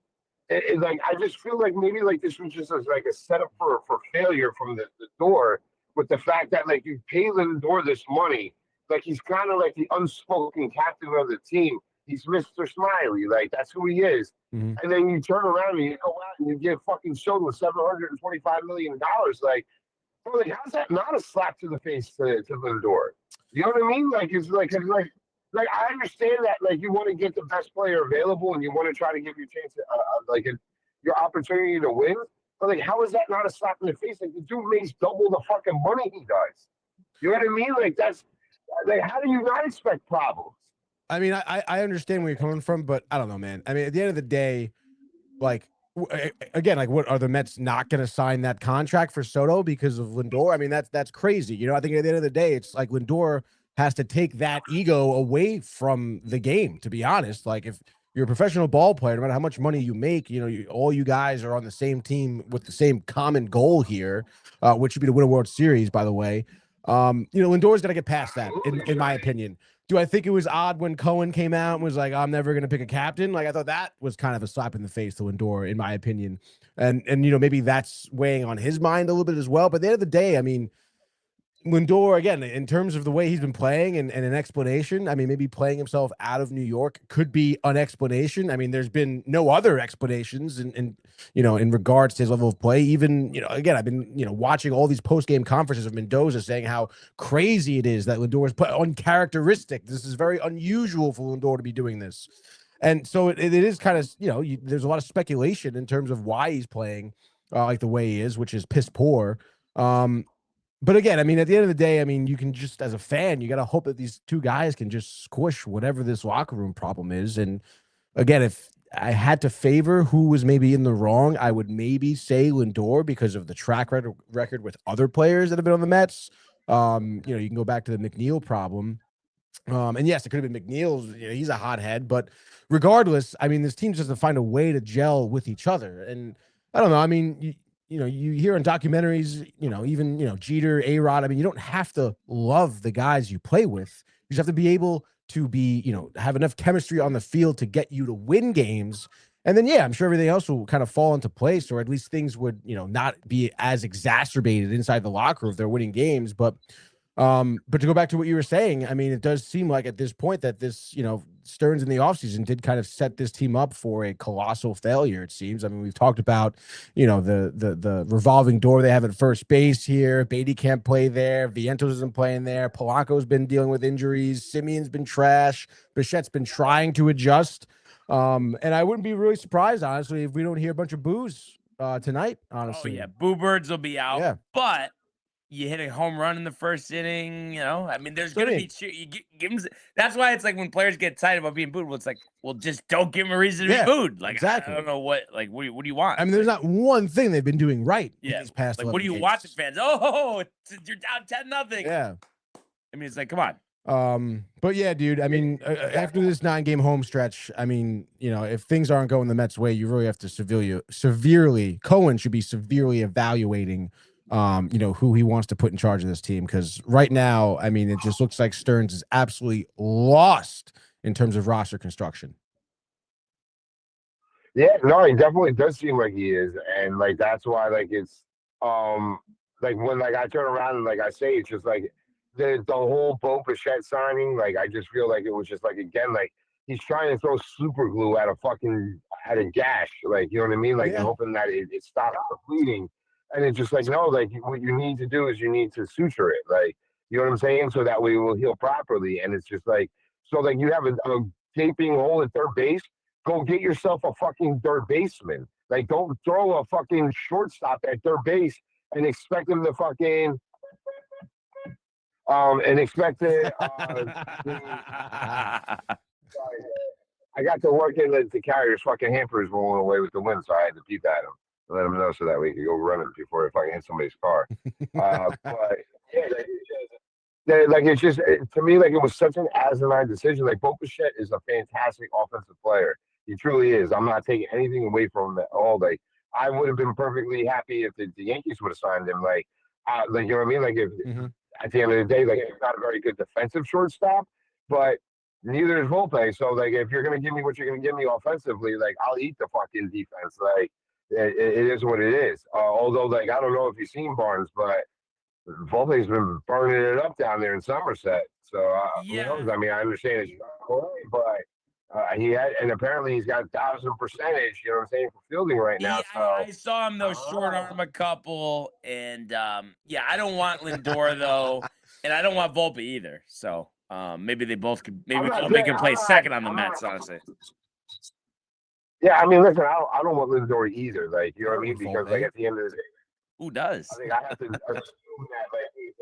Like I just feel like maybe like this was just like a setup for failure from the door, with the fact that like you pay Lindor this money, like he's kind of like the unspoken captain of the team. He's Mr. Smiley, like that's who he is. And then you turn around and you go out and you give fucking Soto $725 million. Like, bro, like how's that not a slap to the face to Lindor? You know what I mean? Like it's like. Like I understand that, like you want to get the best player available, and you want to try to give your chance, your opportunity to win. But like, how is that not a slap in the face? Like the dude makes double the fucking money he does. You know what I mean? Like that's like, how do you not expect problems? I mean, I understand where you're coming from, but I don't know, man. I mean, at the end of the day, like again, like what are the Mets not going to sign that contract for Soto because of Lindor? I mean, that's crazy. I think at the end of the day, it's like Lindor has to take that ego away from the game, to be honest. Like if you're a professional ball player, no matter how much money you make, all you guys are on the same team with the same common goal here, which would be to win a World Series, by the way. Lindor's got to get past that, in my opinion. Do I think it was odd when Cohen came out and was like, I'm never going to pick a captain? Like, I thought that was kind of a slap in the face to Lindor, in my opinion. And maybe that's weighing on his mind a little bit as well. But at the end of the day, I mean, Lindor, again, in terms of the way he's been playing and an explanation, I mean, maybe playing himself out of New York could be an explanation. I mean, there's been no other explanations in regards to his level of play. Even, again, I've been, watching all these post-game conferences of Mendoza saying how crazy it is that Lindor is uncharacteristic. This is very unusual for Lindor to be doing this. And so it is kind of, there's a lot of speculation in terms of why he's playing like the way he is, which is piss poor. But again, I mean, at the end of the day, I mean, you can just, as a fan, you got to hope that these two guys can just squish whatever this locker room problem is. And again, if I had to favor who was maybe in the wrong, I would maybe say Lindor because of the track record with other players that have been on the Mets. You can go back to the McNeil problem. And yes, it could have been McNeil's, he's a hothead, but regardless, I mean, this team just has to find a way to gel with each other. And I don't know. I mean, you hear in documentaries, even, Jeter, A-Rod, I mean, you don't have to love the guys you play with. You just have to be able to be, have enough chemistry on the field to get you to win games. And then, yeah, I'm sure everything else will kind of fall into place, or at least things would, not be as exacerbated inside the locker room if they're winning games. But to go back to what you were saying, I mean, it does seem like at this point that this, Stearns in the offseason did kind of set this team up for a colossal failure, it seems. I mean, we've talked about, the revolving door they have at first base here. Beatty can't play there. Vientos isn't playing there. Polanco's been dealing with injuries. Simeon's been trash. Bichette's been trying to adjust. And I wouldn't be really surprised, honestly, if we don't hear a bunch of boos Tonight, Oh honestly. yeah, Boo Birds will be out. Yeah. But you hit a home run in the first inning, I mean, there's So, gonna be you give them. That's why it's like when players get excited about being booed, well, it's like, well, just don't give them a reason to be booed. Like, exactly. I don't know what do you want? I mean, there's not one thing they've been doing right in these past. Like, what do you want, the fans? Oh, you're down 10-0. Yeah. I mean, it's like, come on. But yeah, dude, I mean, after this 9-game home stretch, I mean, if things aren't going the Mets way, you really have to severely, Cohen should be severely evaluating, who he wants to put in charge of this team. Because right now, I mean, it just looks like Stearns is absolutely lost in terms of roster construction. Yeah, no, he definitely does seem like he is. And like, that's why, like, it's, like when, like, I turn around and like I say, it's just like, the whole Bo Bichette signing, like, I just feel like it was just like, again, like, he's trying to throw super glue at a gash, like, you know what I mean, like, and hoping that it stops the bleeding. And it's just like, no, like, what you need to do is you need to suture it, like, you know what I'm saying, so that way it will heal properly. And it's just like, so like, you have a gaping hole at third base, go get yourself a fucking third baseman. Like, don't throw a fucking shortstop at third base and expect him to fucking and expect it. I got to work in the carrier's fucking hampers rolling away with the wind, so I had to peep at him and let him know so that we could go run it before it fucking hit somebody's car. But yeah, like it's just to me, like, it was such an asinine decision. Like, Bo Bichette is a fantastic offensive player. He truly is. I'm not taking anything away from him at all. Like, I would have been perfectly happy if the Yankees would have signed him. Like, you know what I mean? Like, if at the end of the day, like, he's not a very good defensive shortstop, but neither is Volpe. So, like, if you're gonna give me what you're gonna give me offensively, like, I'll eat the fucking defense. Like, it is what it is. Although, like, I don't know if you've seen Barnes, but Volpe's been burning it up down there in Somerset. So, who knows? I mean, I understand it's but he had, and apparently he's got 1,000%, you know what I'm saying, for fielding right now. So I saw him though, short arm a couple, and I don't want Lindor though, and I don't want Volpe either. So maybe they both could. Maybe Volpe can play second on the Mets, honestly. Yeah, I mean, listen, I don't want Lindor either. Like, you know what I mean? Because like at the end of the day, who does? I think I have to assume that like he's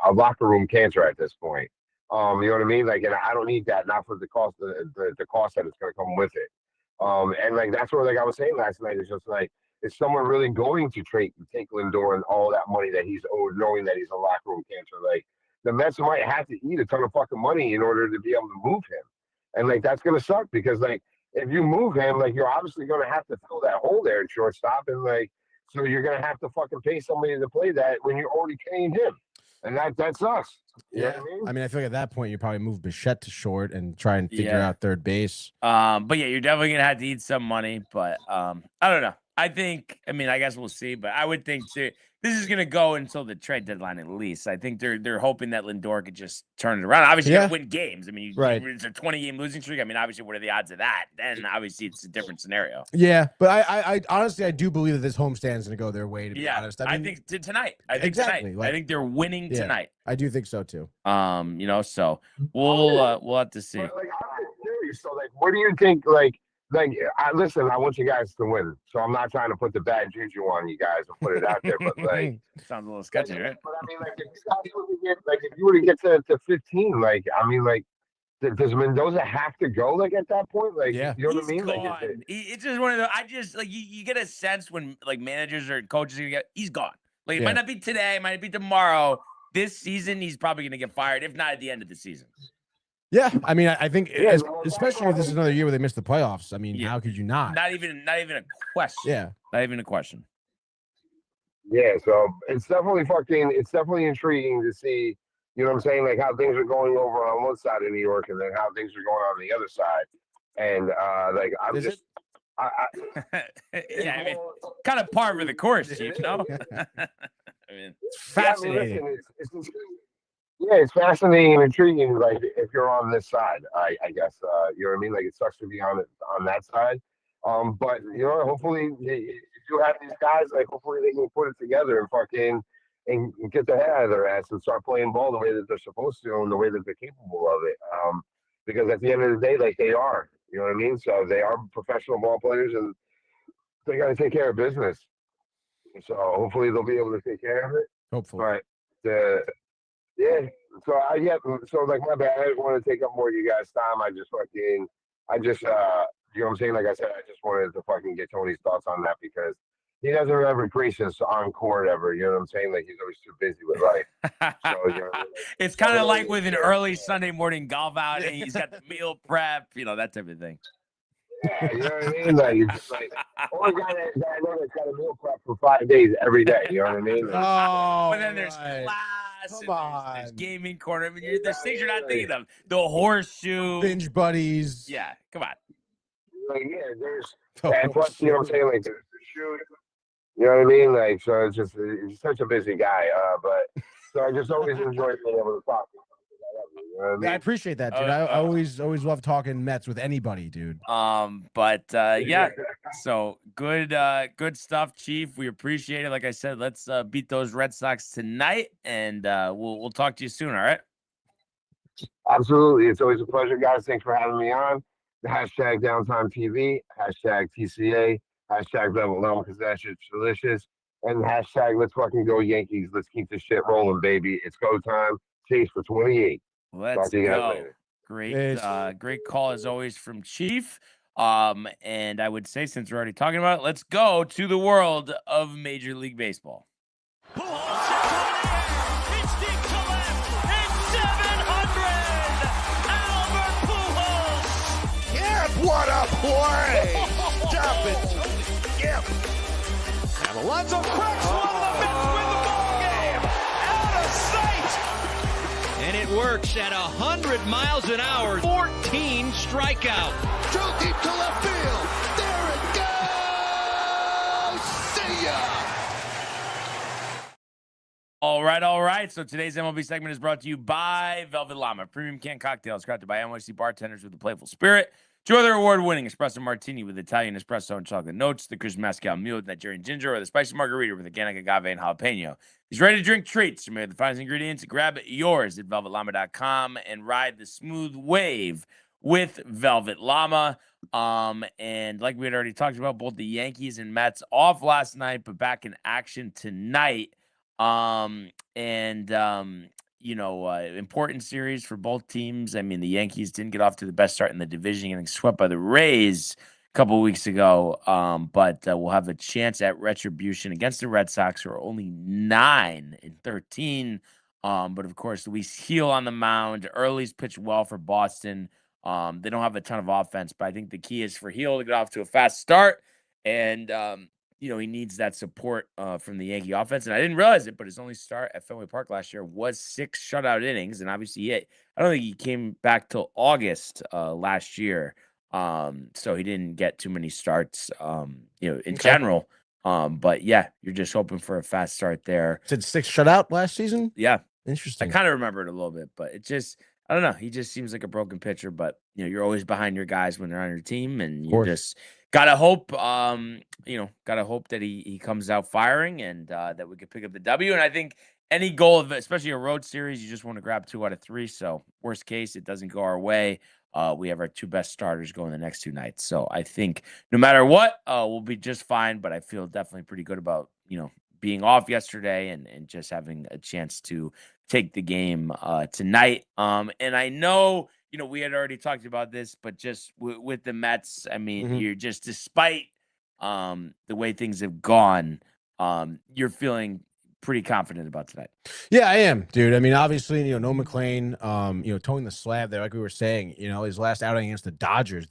a locker room cancer at this point. You know what I mean? Like, and I don't need that, not for the cost, the cost that it's going to come with it. And like, that's what, like I was saying last night, it's just like, is someone really going to take Lindor and all that money that he's owed, knowing that he's a locker room cancer? Like, the Mets might have to eat a ton of fucking money in order to be able to move him. And like, that's going to suck because like, if you move him, like, you're obviously going to have to fill that hole there at shortstop. And like, so you're going to have to fucking pay somebody to play that when you're already paying him. And that sucks. You know what I mean? I mean, I feel like at that point you probably move Bichette to short and try and figure out third base. But yeah, you're definitely gonna have to eat some money. But I don't know. I guess we'll see. But I would think this is gonna go until the trade deadline at least. I think they're hoping that Lindor could just turn it around. Obviously, you gotta win games. I mean, it's a 20-game losing streak. I mean, obviously, what are the odds of that? Then obviously it's a different scenario. Yeah, but I honestly I do believe that this homestand is gonna go their way. To be honest, I think tonight. I think exactly. Tonight. I think they're winning tonight. I do think so too. So we'll have to see. But, like, I'm curious. So, like, what do you think? Like, listen, I want you guys to win. So I'm not trying to put the bad juju on you guys and put it out there. But like, sounds a little sketchy, right? But I mean, like, if you were to get to 15, like, I mean, like, does Mendoza have to go? Like, at that point, like, you know what I mean? Gone. Like, it's just one of the. I just like you get a sense when like managers or coaches he's gone. Like, it might not be today, it might be tomorrow. This season, he's probably going to get fired, if not at the end of the season. Yeah, I mean, I think, especially if this is another year where they miss the playoffs. I mean, how could you not? Not even a question. Yeah, not even a question. Yeah, so it's definitely intriguing to see, you know what I'm saying, like how things are going over on one side of New York and then how things are going on the other side. And like, I'm just, yeah, I mean, kind of par for the course, Chief. No, I mean, fascinating. It's fascinating and intriguing. Like, if you're on this side, I guess, you know what I mean. Like, it sucks to be on that side. But you know, hopefully, if you have these guys, like, hopefully they can put it together and fucking and get their head out of their ass and start playing ball the way that they're supposed to and the way that they're capable of it. Because at the end of the day, like, they are, you know what I mean. So they are professional ball players, and they got to take care of business. So hopefully they'll be able to take care of it. Hopefully. But yeah. So like my bad. I didn't want to take up more of you guys' time. You know what I'm saying? Like I said, I just wanted to fucking get Tony's thoughts on that because he doesn't ever grace us on court ever. You know what I'm saying? Like he's always too busy with life. So, you know, it's kind of like with an early Sunday morning golf outing. He's got the meal prep, that type of thing. Yeah, you know what I mean? Like, it's just like, only guy that I know that's got a meal prep for 5 days every day. You know what I mean? Like, but then there's class, there's gaming corner. I mean, there's things you're not thinking of. The horseshoe. Binge buddies. Yeah, come on. Like, yeah, there's, and plus, you know what I'm saying? Like, there's the shoot. You know what I mean? Like, so it's such a busy guy. But so I just always enjoy being able to talk to him. You know what I mean? I appreciate that, dude. I always love talking Mets with anybody, dude. Yeah. So good stuff, Chief. We appreciate it. Like I said, let's beat those Red Sox tonight, and we'll talk to you soon. All right. Absolutely. It's always a pleasure, guys. Thanks for having me on. The hashtag Downtime TV, hashtag TCA, hashtag Velvet Llama because that shit's delicious, and hashtag Let's fucking go Yankees. Let's keep this shit rolling, baby. It's go time. Chase for 28. Let's go. Great call as always from Chief. And I would say, since we're already talking about it, let's go to the world of Major League Baseball. It's deep to left. It's 700. Albert Pujols. Yep, what a play. Stop it. Yep. And Alonso cracks one. The Mets win the ball game. Out of sight. And it works at 100 miles an hour. 14 strikeout. Drove deep to left field. There it goes. See ya. All right. So today's MLB segment is brought to you by Velvet Llama, premium canned cocktails crafted by NYC bartenders with a playful spirit. Enjoy their award-winning espresso martini with Italian espresso and chocolate notes, the crisp Mezcal mule with Nigerian ginger, or the spicy margarita with organic agave and jalapeno. These ready-to-drink treats are made with the finest ingredients. Grab yours at velvetlama.com and ride the smooth wave with Velvet Llama. And like we had already talked about, both the Yankees and Mets off last night, but back in action tonight. Important series for both teams. I mean, the Yankees didn't get off to the best start in the division, getting swept by the Rays a couple of weeks ago. But we'll have a chance at retribution against the Red Sox, who are only 9-13. But of course, Luis Gil on the mound. Early's pitched well for Boston. They don't have a ton of offense, but I think the key is for Gil to get off to a fast start. And he needs that support from the Yankee offense. And I didn't realize it, but his only start at Fenway Park last year was 6 shutout innings. And obviously, I don't think he came back till August last year. So he didn't get too many starts, in general. But yeah, you're just hoping for a fast start there. Said 6 shutout last season? Yeah. Interesting. I kind of remember it a little bit, but it just, I don't know. He just seems like a broken pitcher, but you're always behind your guys when they're on your team, and you just gotta hope, that he comes out firing and that we could pick up the W. And I think any goal of, especially a road series, you just want to grab 2 out of 3. So worst case, it doesn't go our way. We have our 2 best starters going the next 2 nights. So I think no matter what, we'll be just fine. But I feel definitely pretty good about, being off yesterday and just having a chance to take the game tonight. And I know, we had already talked about this, but just with the Mets, I mean, you're just, despite the way things have gone, you're feeling pretty confident about tonight. Yeah, I am, dude. I mean, obviously, Noah McLean, towing the slab there, like we were saying, his last outing against the Dodgers,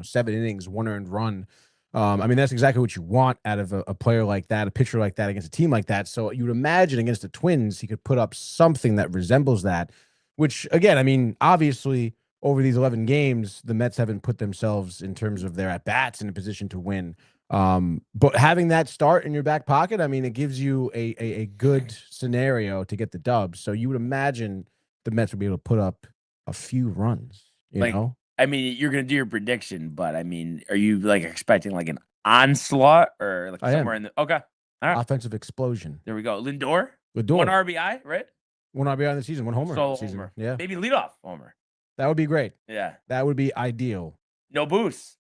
7 innings, 1 earned run. I mean, that's exactly what you want out of a player like that, a pitcher like that against a team like that. So you would imagine against the Twins, he could put up something that resembles that, which, again, I mean, obviously over these 11 games, the Mets haven't put themselves in terms of their at-bats in a position to win. But having that start in your back pocket, I mean, it gives you a good scenario to get the dub. So you would imagine the Mets would be able to put up a few runs, you know? I mean, you're going to do your prediction, but I mean, are you expecting an onslaught or somewhere in the, okay. All right. Offensive explosion. There we go. Lindor. 1 RBI, right? 1 RBI in the season, 1 homer in the season. Homer. Yeah. Maybe leadoff homer. That would be great. Yeah. That would be ideal. No boost.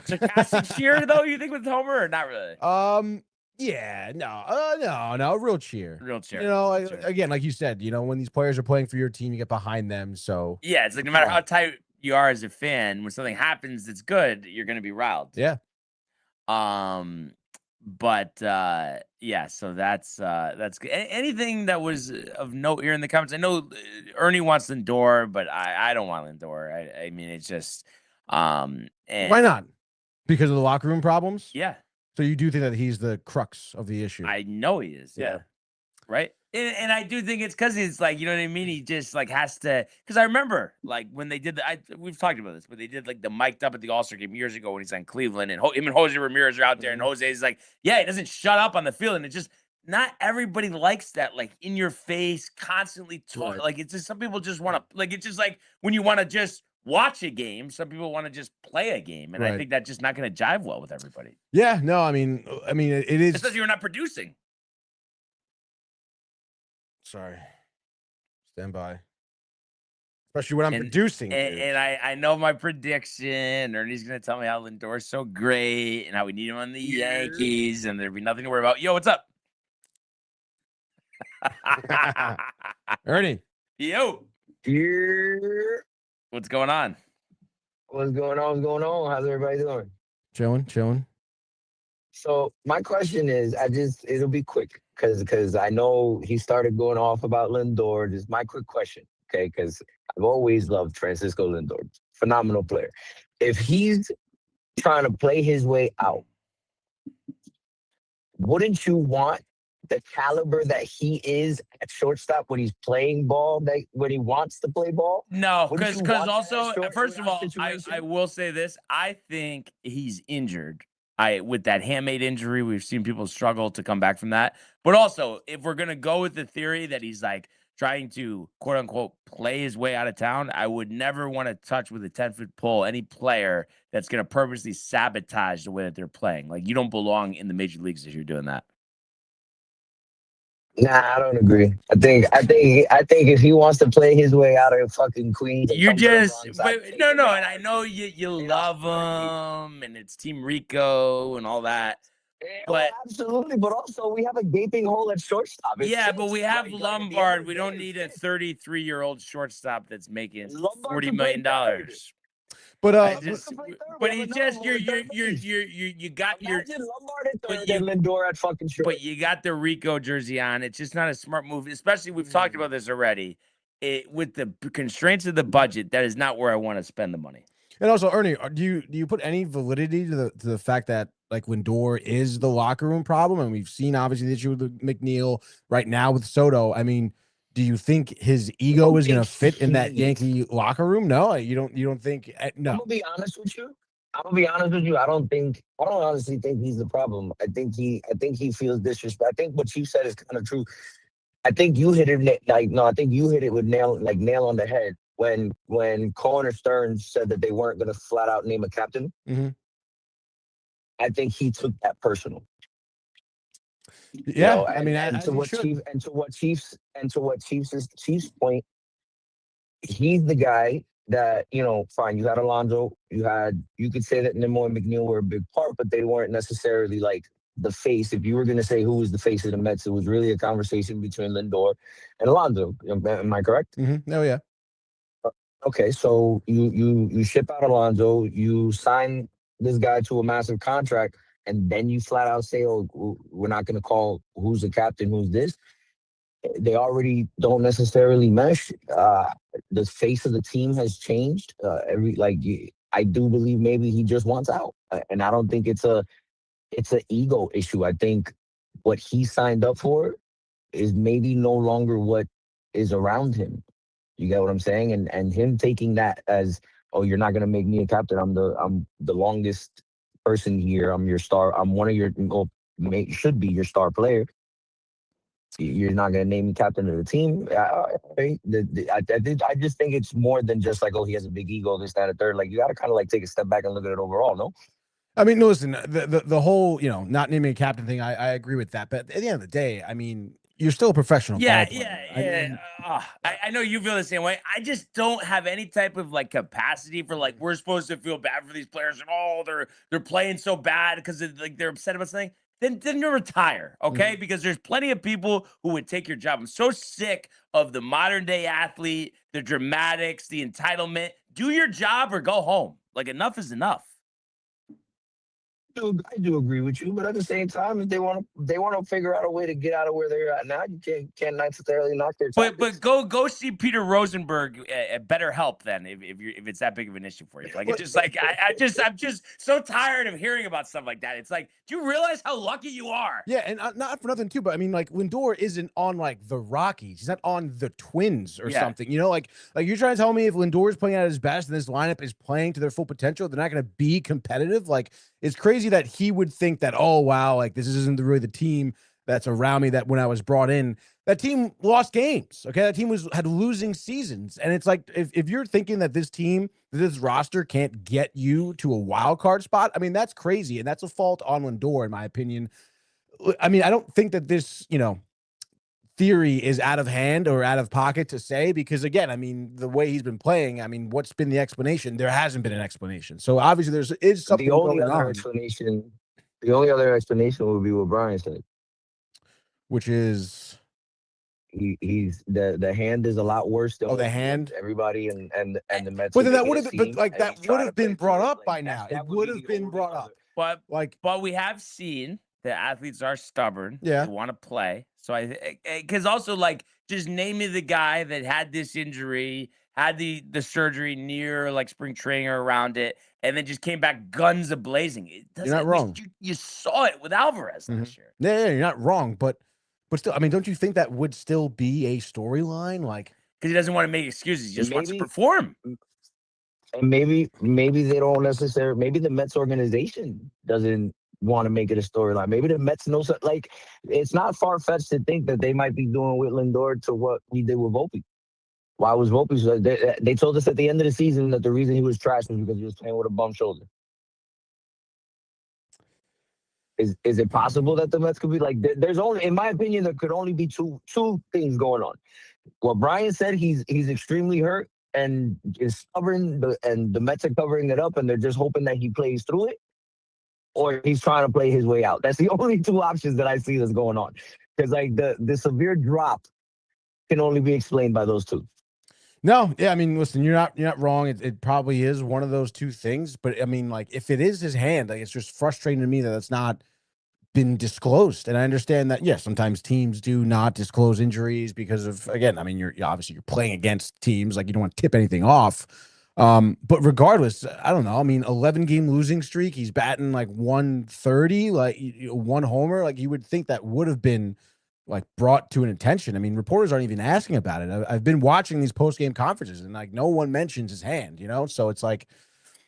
sarcastic cheer though? You think with Homer or not really? Yeah, no, real cheer. Real cheer. You know, Real cheer. again, like you said, you know, when these players are playing for your team, you get behind them. So Yeah, it's like no matter how tight you are as a fan, when something happens that's good, you're gonna be riled. Yeah. But yeah, so that's good. Anything that was of note here in the comments. I know Ernie wants Lindor, but I don't want Lindor. I mean, it's just and why not? Because of the locker room problems? Yeah. So you do think that he's the crux of the issue? I know he is. Yeah. Right. And I do think it's because he's like, you know what I mean? He just like has to, because I remember like when they did we've talked about this, but they did like the mic'd up at the All-Star game years ago when he's on Cleveland, and him and Jose Ramirez are out there, and Jose's like, yeah, he doesn't shut up on the field. And it's just not everybody likes that, like in your face, constantly talk. Like it's just some people just want to, like, it's just like when you want to just watch a game, some people want to just play a game. And I think that's just not going to jive well with everybody. Yeah, no, I mean, it is. Especially you're not producing. Sorry. Stand by. Especially when I'm producing. And I know my prediction. Ernie's going to tell me how Lindor's so great and how we need him on the Yankees, and there'd be nothing to worry about. Yo, what's up? Ernie. Yo. What's going on? What's going on? How's everybody doing? Chilling. So my question is, it'll be quick because I know he started going off about Lindor. Just my quick question, okay? Because I've always loved Francisco Lindor, phenomenal player. If he's trying to play his way out, wouldn't you want the caliber that he is at shortstop when he's playing ball, when he wants to play ball? No, because also, first of all, I will say this. I think he's injured. With that handmade injury, we've seen people struggle to come back from that. But also, if we're going to go with the theory that he's like trying to, quote unquote, play his way out of town, I would never want to touch with a 10-foot pole any player that's going to purposely sabotage the way that they're playing. Like, you don't belong in the major leagues if you're doing that. Nah, I don't agree. I think if he wants to play his way out of fucking Queens, you just no, and I know you love him, and it's Team Rico and all that. But absolutely, but also we have a gaping hole at shortstop. But we have Lombard. We don't need a 33-year-old shortstop that's making $40 million. But he just you got your Lombard at third and Lindor at fucking short. But you got the Rico jersey on. It's just not a smart move, especially we've talked about this already. With the constraints of the budget, that is not where I want to spend the money. And also, Ernie, do you put any validity to the fact that like Lindor is the locker room problem? And we've seen obviously the issue with McNeil right now with Soto. I mean, do you think his ego is going to fit in that Yankee locker room? No, you don't think. No. I'm gonna be honest with you. I don't honestly think he's the problem. I think he feels disrespect. I think what you said is kind of true. I think you hit it I think you hit it with nail on the head when Cohen or Stearns said that they weren't going to flat out name a captain. Mm-hmm. I think he took that personal. Yeah, I mean, and to what Chiefs' point, he's the guy that, fine. You had Alonso, you could say that Nimmo and McNeil were a big part, but they weren't necessarily like the face. If you were going to say who was the face of the Mets, it was really a conversation between Lindor and Alonso. Am I correct? Mm-hmm. Oh yeah. Okay, so you ship out Alonso, you sign this guy to a massive contract, and then you flat out say, oh, we're not going to call who's the captain, who's this. They already don't necessarily mesh. The face of the team has changed. I do believe maybe he just wants out. And I don't think it's an ego issue. I think what he signed up for is maybe no longer what is around him. You get what I'm saying? And him taking that as, oh, you're not going to make me a captain. I'm the longest person here. I'm your star. I'm one of your, should be your star player. You're not going to name me captain of the team. I just think it's more than just like, oh, he has a big ego, this, that, and third. Like, you got to kind of like take a step back and look at it overall, no? I mean, listen, the whole, not naming a captain thing, I agree with that. But at the end of the day, I mean, you're still a professional Yeah, ball player. yeah. I know you feel the same way. I just don't have any type of like capacity for like we're supposed to feel bad for these players and they're playing so bad because like they're upset about something. Then you retire, okay? Because there's plenty of people who would take your job. I'm so sick of the modern day athlete, the dramatics, the entitlement. Do your job or go home. Like enough is enough. I do agree with you, but at the same time, if they want to figure out a way to get out of where they're at now, you can't necessarily knock their tactics. But go see Peter Rosenberg at BetterHelp then if it's that big of an issue for you. Like it's just like I'm just so tired of hearing about stuff like that. It's like, do you realize how lucky you are? Yeah, and not for nothing too, but I mean, like Lindor isn't on like the Rockies. He's not on the Twins or something. You know, like you're trying to tell me if Lindor is playing at his best and this lineup is playing to their full potential, they're not going to be competitive. Like it's crazy that he would think that, oh wow, like this isn't really the team that's around me that when I was brought in. That team lost games. Okay. That team had losing seasons. And it's like, if you're thinking that this roster can't get you to a wild card spot, I mean, that's crazy. And that's a fault on Lindor, in my opinion. I mean, I don't think that this, theory is out of hand or out of pocket to say, because again, I mean, the way he's been playing, I mean, what's been the explanation? There hasn't been an explanation. So obviously is something the only going other on. explanation. The only other explanation would be what Brian said, which is he's the hand is a lot worse than the hand. Everybody and the Mets. But then that would have been, that would have been brought up by now. It would have been brought up. But we have seen that athletes are stubborn. Yeah. They want to play. So because also like just name me the guy that had this injury, had the surgery near like spring training or around it, and then just came back guns a-blazing. You're not wrong. You saw it with Alvarez last year. Yeah, you're not wrong. But still, I mean, don't you think that would still be a storyline? Like, because he doesn't want to make excuses. He just wants to perform. And maybe they don't necessarily. Maybe the Mets organization doesn't want to make it a storyline. Maybe the Mets know, like, it's not far-fetched to think that they might be doing with Lindor to what we did with Volpe. Why was Volpe? They told us at the end of the season that the reason he was trash was because he was playing with a bum shoulder. Is it possible that the Mets could be like? There's only, in my opinion, there could only be two things going on. Well, Brian said he's extremely hurt and is stubborn, and the Mets are covering it up, and they're just hoping that he plays through it, or he's trying to play his way out. That's the only two options that I see that's going on. Because like the severe drop can only be explained by those two. No, yeah, I mean, listen, you're not wrong. It probably is one of those two things. But I mean, like, if it is his hand, like, it's just frustrating to me that it's not been disclosed. And I understand that, yes, sometimes teams do not disclose injuries because of, again, I mean, you're obviously playing against teams, like you don't want to tip anything off. But regardless, I don't know. I mean, 11-game losing streak. He's batting like 130, like one homer. Like you would think that would have been like brought to an attention. I mean, reporters aren't even asking about it. I've been watching these post-game conferences and like no one mentions his hand, So it's like,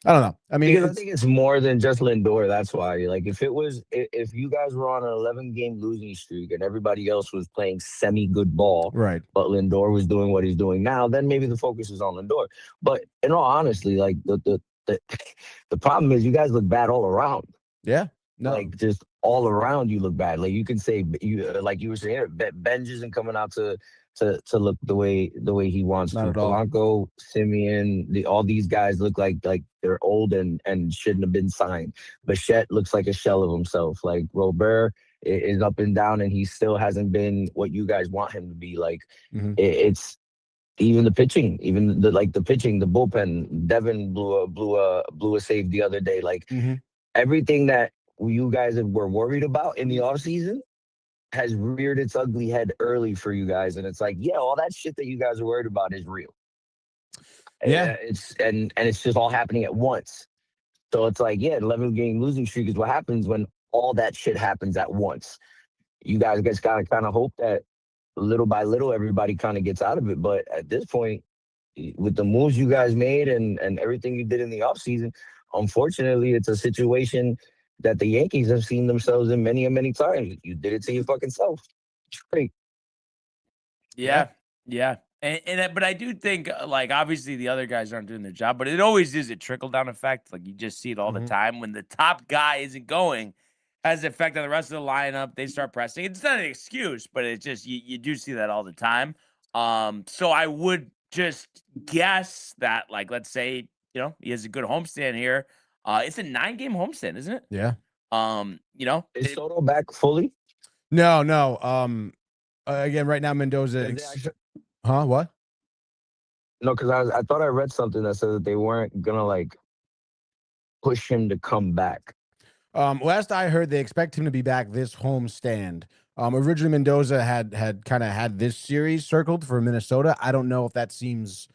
I don't know. I mean, I think it's more than just Lindor. That's why, like, if you guys were on an 11-game losing streak and everybody else was playing semi-good ball, right? But Lindor was doing what he's doing now, then maybe the focus is on Lindor. But in all honesty, like the problem is you guys look bad all around. Yeah. No. Like just all around you look bad. Like you can say like you were saying, Benj isn't coming out to look the way he wants to. Polanco, Simeon, all these guys look like they're old and shouldn't have been signed. Bichette looks like a shell of himself. Like Robert is up and down, and he still hasn't been what you guys want him to be. Like it's even the pitching, the pitching, the bullpen. Devin blew a save the other day. Like everything that you guys were worried about in the offseason has reared its ugly head early for you guys. And it's like, yeah, all that shit that you guys are worried about is real. Yeah. And it's just all happening at once. So it's like, yeah, 11-game losing streak is what happens when all that shit happens at once. You guys gotta kind of hope that little by little everybody kind of gets out of it. But at this point, with the moves you guys made and everything you did in the offseason, unfortunately, it's a situation that the Yankees have seen themselves in many and many times. You did it to your fucking self. Straight. Yeah. And but I do think, like, obviously the other guys aren't doing their job, but it always is a trickle-down effect. Like, you just see it all the time. When the top guy isn't going, has an effect on the rest of the lineup. They start pressing. It's not an excuse, but it's just you do see that all the time. So I would just guess that, like, let's say, he has a good homestand here. It's a 9-game homestand, isn't it? Yeah. Is Soto back fully? No. Again, right now Mendoza. What? No, because I thought I read something that said that they weren't gonna like push him to come back. Last I heard, they expect him to be back this homestand. Originally Mendoza had kind of had this series circled for Minnesota. I don't know if that seems,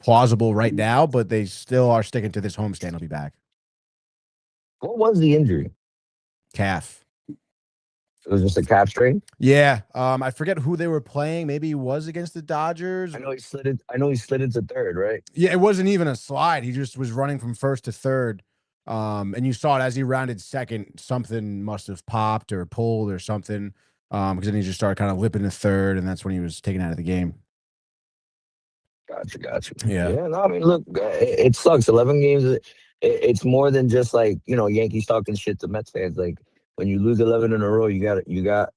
plausible right now, but they still are sticking to this homestand. He'll be back. What was the injury? Calf. It was just a calf strain. Yeah. I forget who they were playing. Maybe he was against the Dodgers. I know he slid into third, right? Yeah, it wasn't even a slide. He just was running from first to third. And you saw it as he rounded second, something must have popped or pulled or something. Because then he just started kind of lipping to third, and that's when he was taken out of the game. Gotcha. Yeah. No, I mean, look, it sucks. 11 games. It's more than just like, Yankees talking shit to Mets fans. Like, when you lose 11 in a row, you got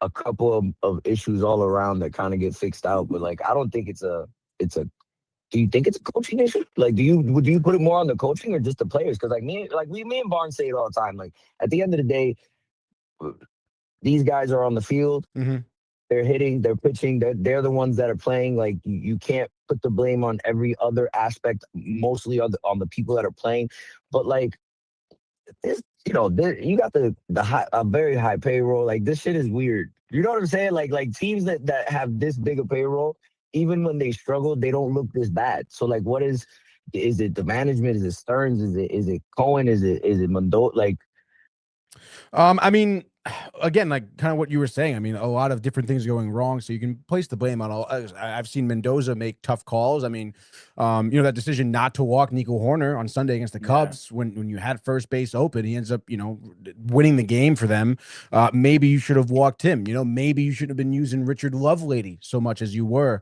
a couple of issues all around that kind of get fixed out. But like, I don't think it's a. Do you think it's a coaching issue? Like, do you put it more on the coaching or just the players? Because me and Barnes say it all the time. Like, at the end of the day, these guys are on the field. Mm-hmm. They're hitting, they're pitching. They're the ones that are playing. Like, you can't put the blame on every other aspect, mostly on the people that are playing. But like this, you got a very high payroll. Like, this shit is weird. You know what I'm saying? Like teams that have this big a payroll, even when they struggle, they don't look this bad. So like, what is it the management? Is it Stearns? Is it Cohen? Is it Mendoza? Like, I mean, again, like kind of what you were saying. I mean, a lot of different things going wrong, so you can place the blame on all. I've seen Mendoza make tough calls. I mean, that decision not to walk Nico Horner on Sunday against the Cubs when you had first base open, he ends up winning the game for them. Maybe you should have walked him. Maybe you shouldn't have been using Richard Lovelady so much as you were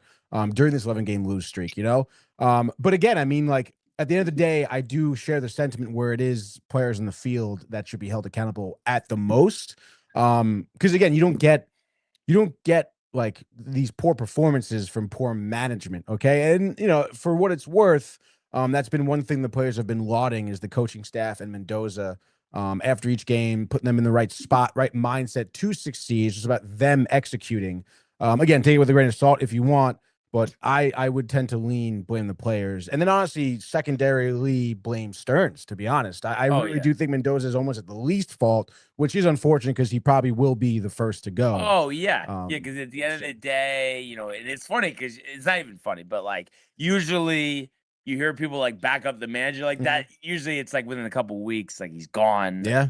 during this 11-game lose streak. But again, I mean, like, at the end of the day, I do share the sentiment where it is players in the field that should be held accountable at the most. Because again, you don't get like these poor performances from poor management. Okay. And for what it's worth, that's been one thing the players have been lauding is the coaching staff and Mendoza after each game, putting them in the right spot, right mindset to succeed. It's just about them executing. Again, take it with a grain of salt if you want. But I would tend to blame the players. And then honestly, secondarily blame Stearns, to be honest. I really do think Mendoza is almost at the least fault, which is unfortunate because he probably will be the first to go. Oh, yeah. Because at the end of the day, and it's funny because it's not even funny, but like usually you hear people like back up the manager like that. Usually it's like within a couple of weeks, like he's gone. Yeah.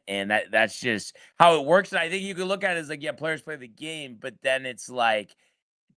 And that's just how it works. And I think you can look at it as like, yeah, players play the game, but then it's like,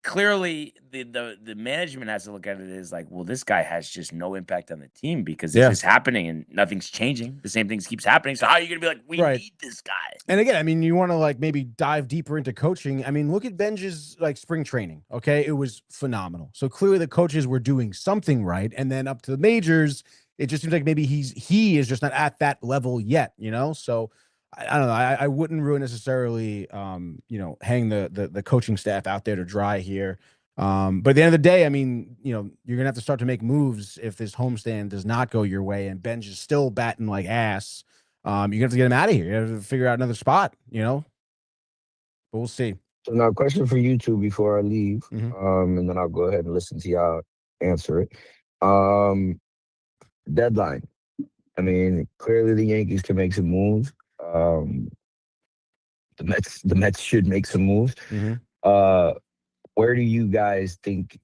clearly the management has to look at it as like, well, this guy has just no impact on the team because it's just happening and nothing's changing. The same things keeps happening. So how are you going to be like, we need this guy? And again, I mean, you want to like maybe dive deeper into coaching. I mean, look at Benj's like spring training. Okay. It was phenomenal. So clearly the coaches were doing something right. And then up to the majors, it just seems like maybe he is just not at that level yet, So I don't know. I wouldn't really necessarily, hang the coaching staff out there to dry here. But at the end of the day, I mean, you're going to have to start to make moves if this homestand does not go your way and Benj is still batting like ass. You're going to have to get him out of here. You have to figure out another spot, But we'll see. So now, a question for you two before I leave, and then I'll go ahead and listen to y'all answer it. Deadline. I mean, clearly the Yankees can make some moves. The Mets should make some moves. Where do you guys think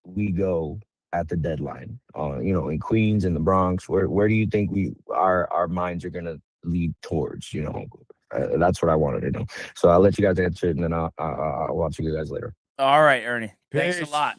we go at the deadline? In Queens and the Bronx, where do you think our minds are gonna lead towards? That's what I wanted to know. So I'll let you guys answer it, and then I'll watch you guys later. All right, Ernie. Thanks a lot.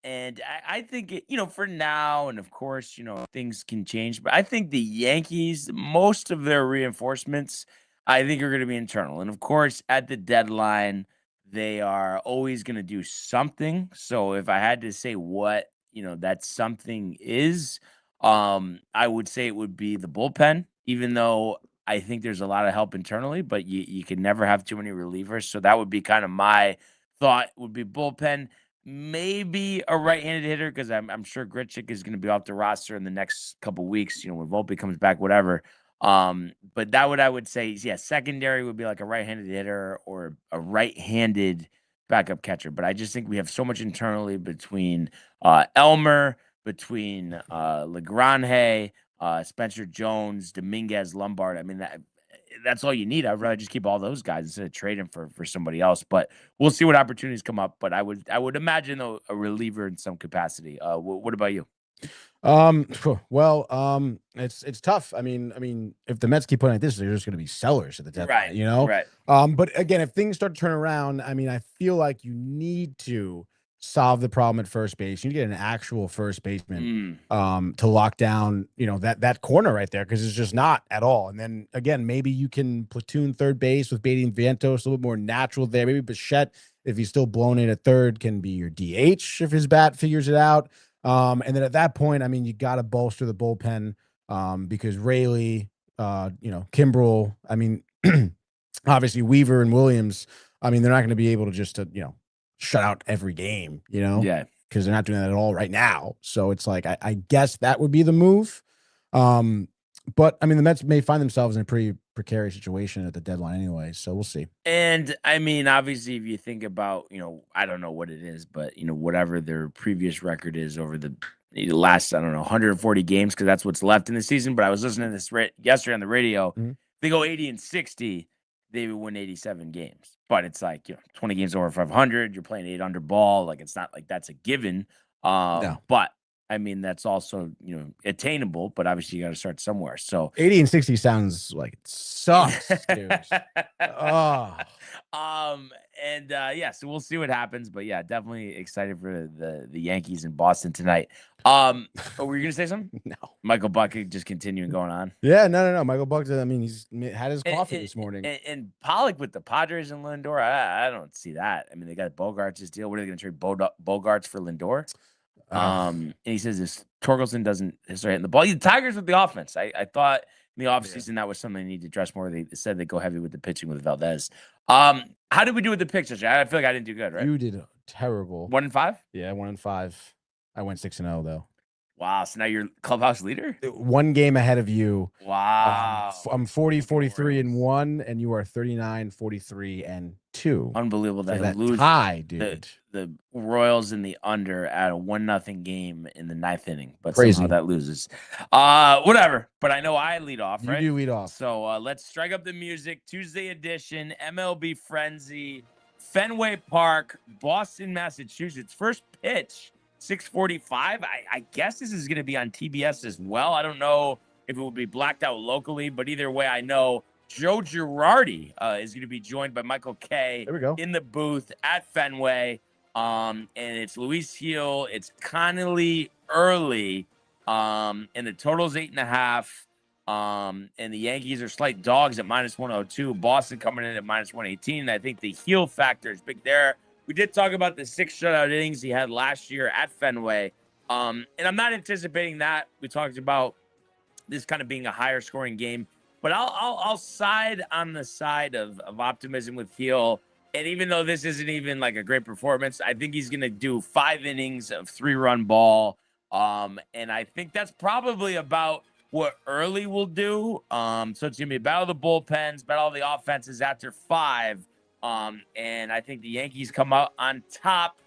And I think for now, and of course, things can change, but I think the Yankees, most of their reinforcements, I think are going to be internal. And of course, at the deadline, they are always going to do something. So if I had to say what, that something is, I would say it would be the bullpen, even though I think there's a lot of help internally, but you can never have too many relievers. So that would be kind of my thought would be bullpen, maybe a right-handed hitter, because I'm sure Grichuk is going to be off the roster in the next couple weeks, when Volpe comes back, whatever. But that I would say, yeah, secondary would be like a right-handed hitter or a right-handed backup catcher. But I just think we have so much internally between Elmer, between Legrand, Spencer Jones, Dominguez, Lombard. I mean, that's all you need. I'd rather just keep all those guys instead of trading for somebody else. But we'll see what opportunities come up. But I would imagine a reliever in some capacity. What about you? Well, it's tough. I mean, if the Mets keep playing like this, they're just going to be sellers at the deadline, Right. But again, if things start to turn around, I mean, I feel like you need to solve the problem at first base. You need to get an actual first baseman, to lock down, that corner right there, because it's just not at all. And then again, maybe you can platoon third base with Beatty and Vientos, a little bit more natural there. Maybe Bichette, if he's still blown in at third, can be your DH if his bat figures it out. And then at that point, I mean, you got to bolster the bullpen, because Rayleigh, Kimbrel, I mean, obviously Weaver and Williams, I mean, they're not going to be able to just shut out every game, Yeah, because they're not doing that at all right now. So it's like, I guess that would be the move. But I mean, the Mets may find themselves in a pretty precarious situation at the deadline anyway. So we'll see. And I mean, obviously, if you think about, I don't know what it is, but whatever their previous record is over the last, I don't know, 140 games, because that's what's left in the season. But I was listening to this yesterday on the radio. Mm-hmm. They go 80-60, they would win 87 games. But it's like 20 games over 500. You're playing 8 under ball. Like, it's not like that's a given. No. But I mean, that's also, attainable, but obviously you got to start somewhere. So 80-60 sounds like it sucks, dude. Oh. So we'll see what happens, but yeah, definitely excited for the Yankees in Boston tonight. Were you going to say something? No. Michael Buck just continuing going on. Yeah, no. Michael Buck, I mean, he's had his coffee this morning. And Pollock with the Padres and Lindor, I don't see that. I mean, they got Bogarts' deal. What are they going to trade Bogarts for Lindor? And he says this Torkelson doesn't start hitting the ball. The Tigers with the offense. I thought in the offseason that was something they need to address more. They said they go heavy with the pitching with Valdez. How did we do with the picks? I feel like I didn't do good, right? You did terrible. 1-5? Yeah, 1-5. I went 6-0 though. Wow. So now you're clubhouse leader? One game ahead of you. Wow. I'm 40-43-1, and you are 39-43-2. Unbelievable that that lose tie, dude. The Royals in the under at a 1-0 game in the 9th inning, but Crazy. somehow that loses. Whatever. But I know I lead off, right? You do lead off. So let's strike up the music. Tuesday edition, MLB Frenzy, Fenway Park, Boston, Massachusetts. First pitch, 6:45. I guess this is going to be on TBS as well. I don't know if it will be blacked out locally, but either way, I know Joe Girardi is going to be joined by Michael Kay There we go. in the booth at Fenway. And it's Luis Gil, it's Connolly early, and the total's 8.5. And the Yankees are slight dogs at -102. Boston coming in at -118. I think the Gil factor is big there. We did talk about the 6 shutout innings he had last year at Fenway. And I'm not anticipating that. We talked about this kind of being a higher scoring game, but I'll side on the side of optimism with Gil. And even though this isn't even like a great performance, I think he's going to do 5 innings of 3-run ball. And I think that's probably about what early will do. So it's going to be battle the bullpens, battle the offenses after 5. And I think the Yankees come out on top.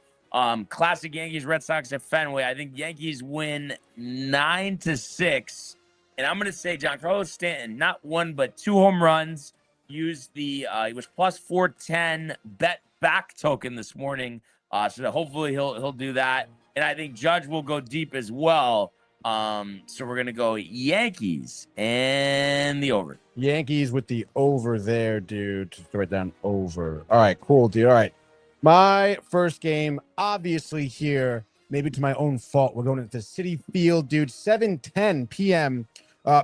Classic Yankees, Red Sox at Fenway. I think Yankees win 9-6. And I'm going to say Giancarlo Stanton, not 1, but 2 home runs. Used the, he was plus 410 bet back token this morning. So that hopefully he'll do that. And I think Judge will go deep as well. So we're going to go Yankees and the over. Yankees with the over there, dude. Just write down over. All right, cool, dude. All right. My first game, obviously here, maybe to my own fault. We're going into Citi Field, dude. 7:10 p.m.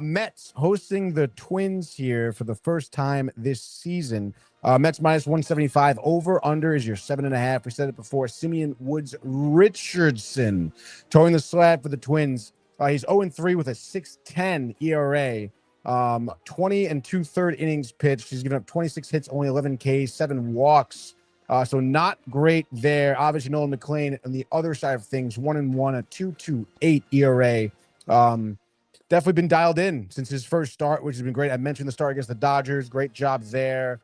Mets hosting the Twins here for the first time this season. Mets -175. Over under is your 7.5. We said it before. Simeon Woods Richardson towing the slab for the Twins. He's 0-3 with a 6.10 ERA. 20 and 2/3 innings pitched. He's given up 26 hits, only 11 Ks, 7 walks. So not great there. Obviously, Nolan McLean on the other side of things, 1-1, a 2.28 ERA. Definitely been dialed in since his first start, which has been great. I mentioned the start against the Dodgers. Great job there.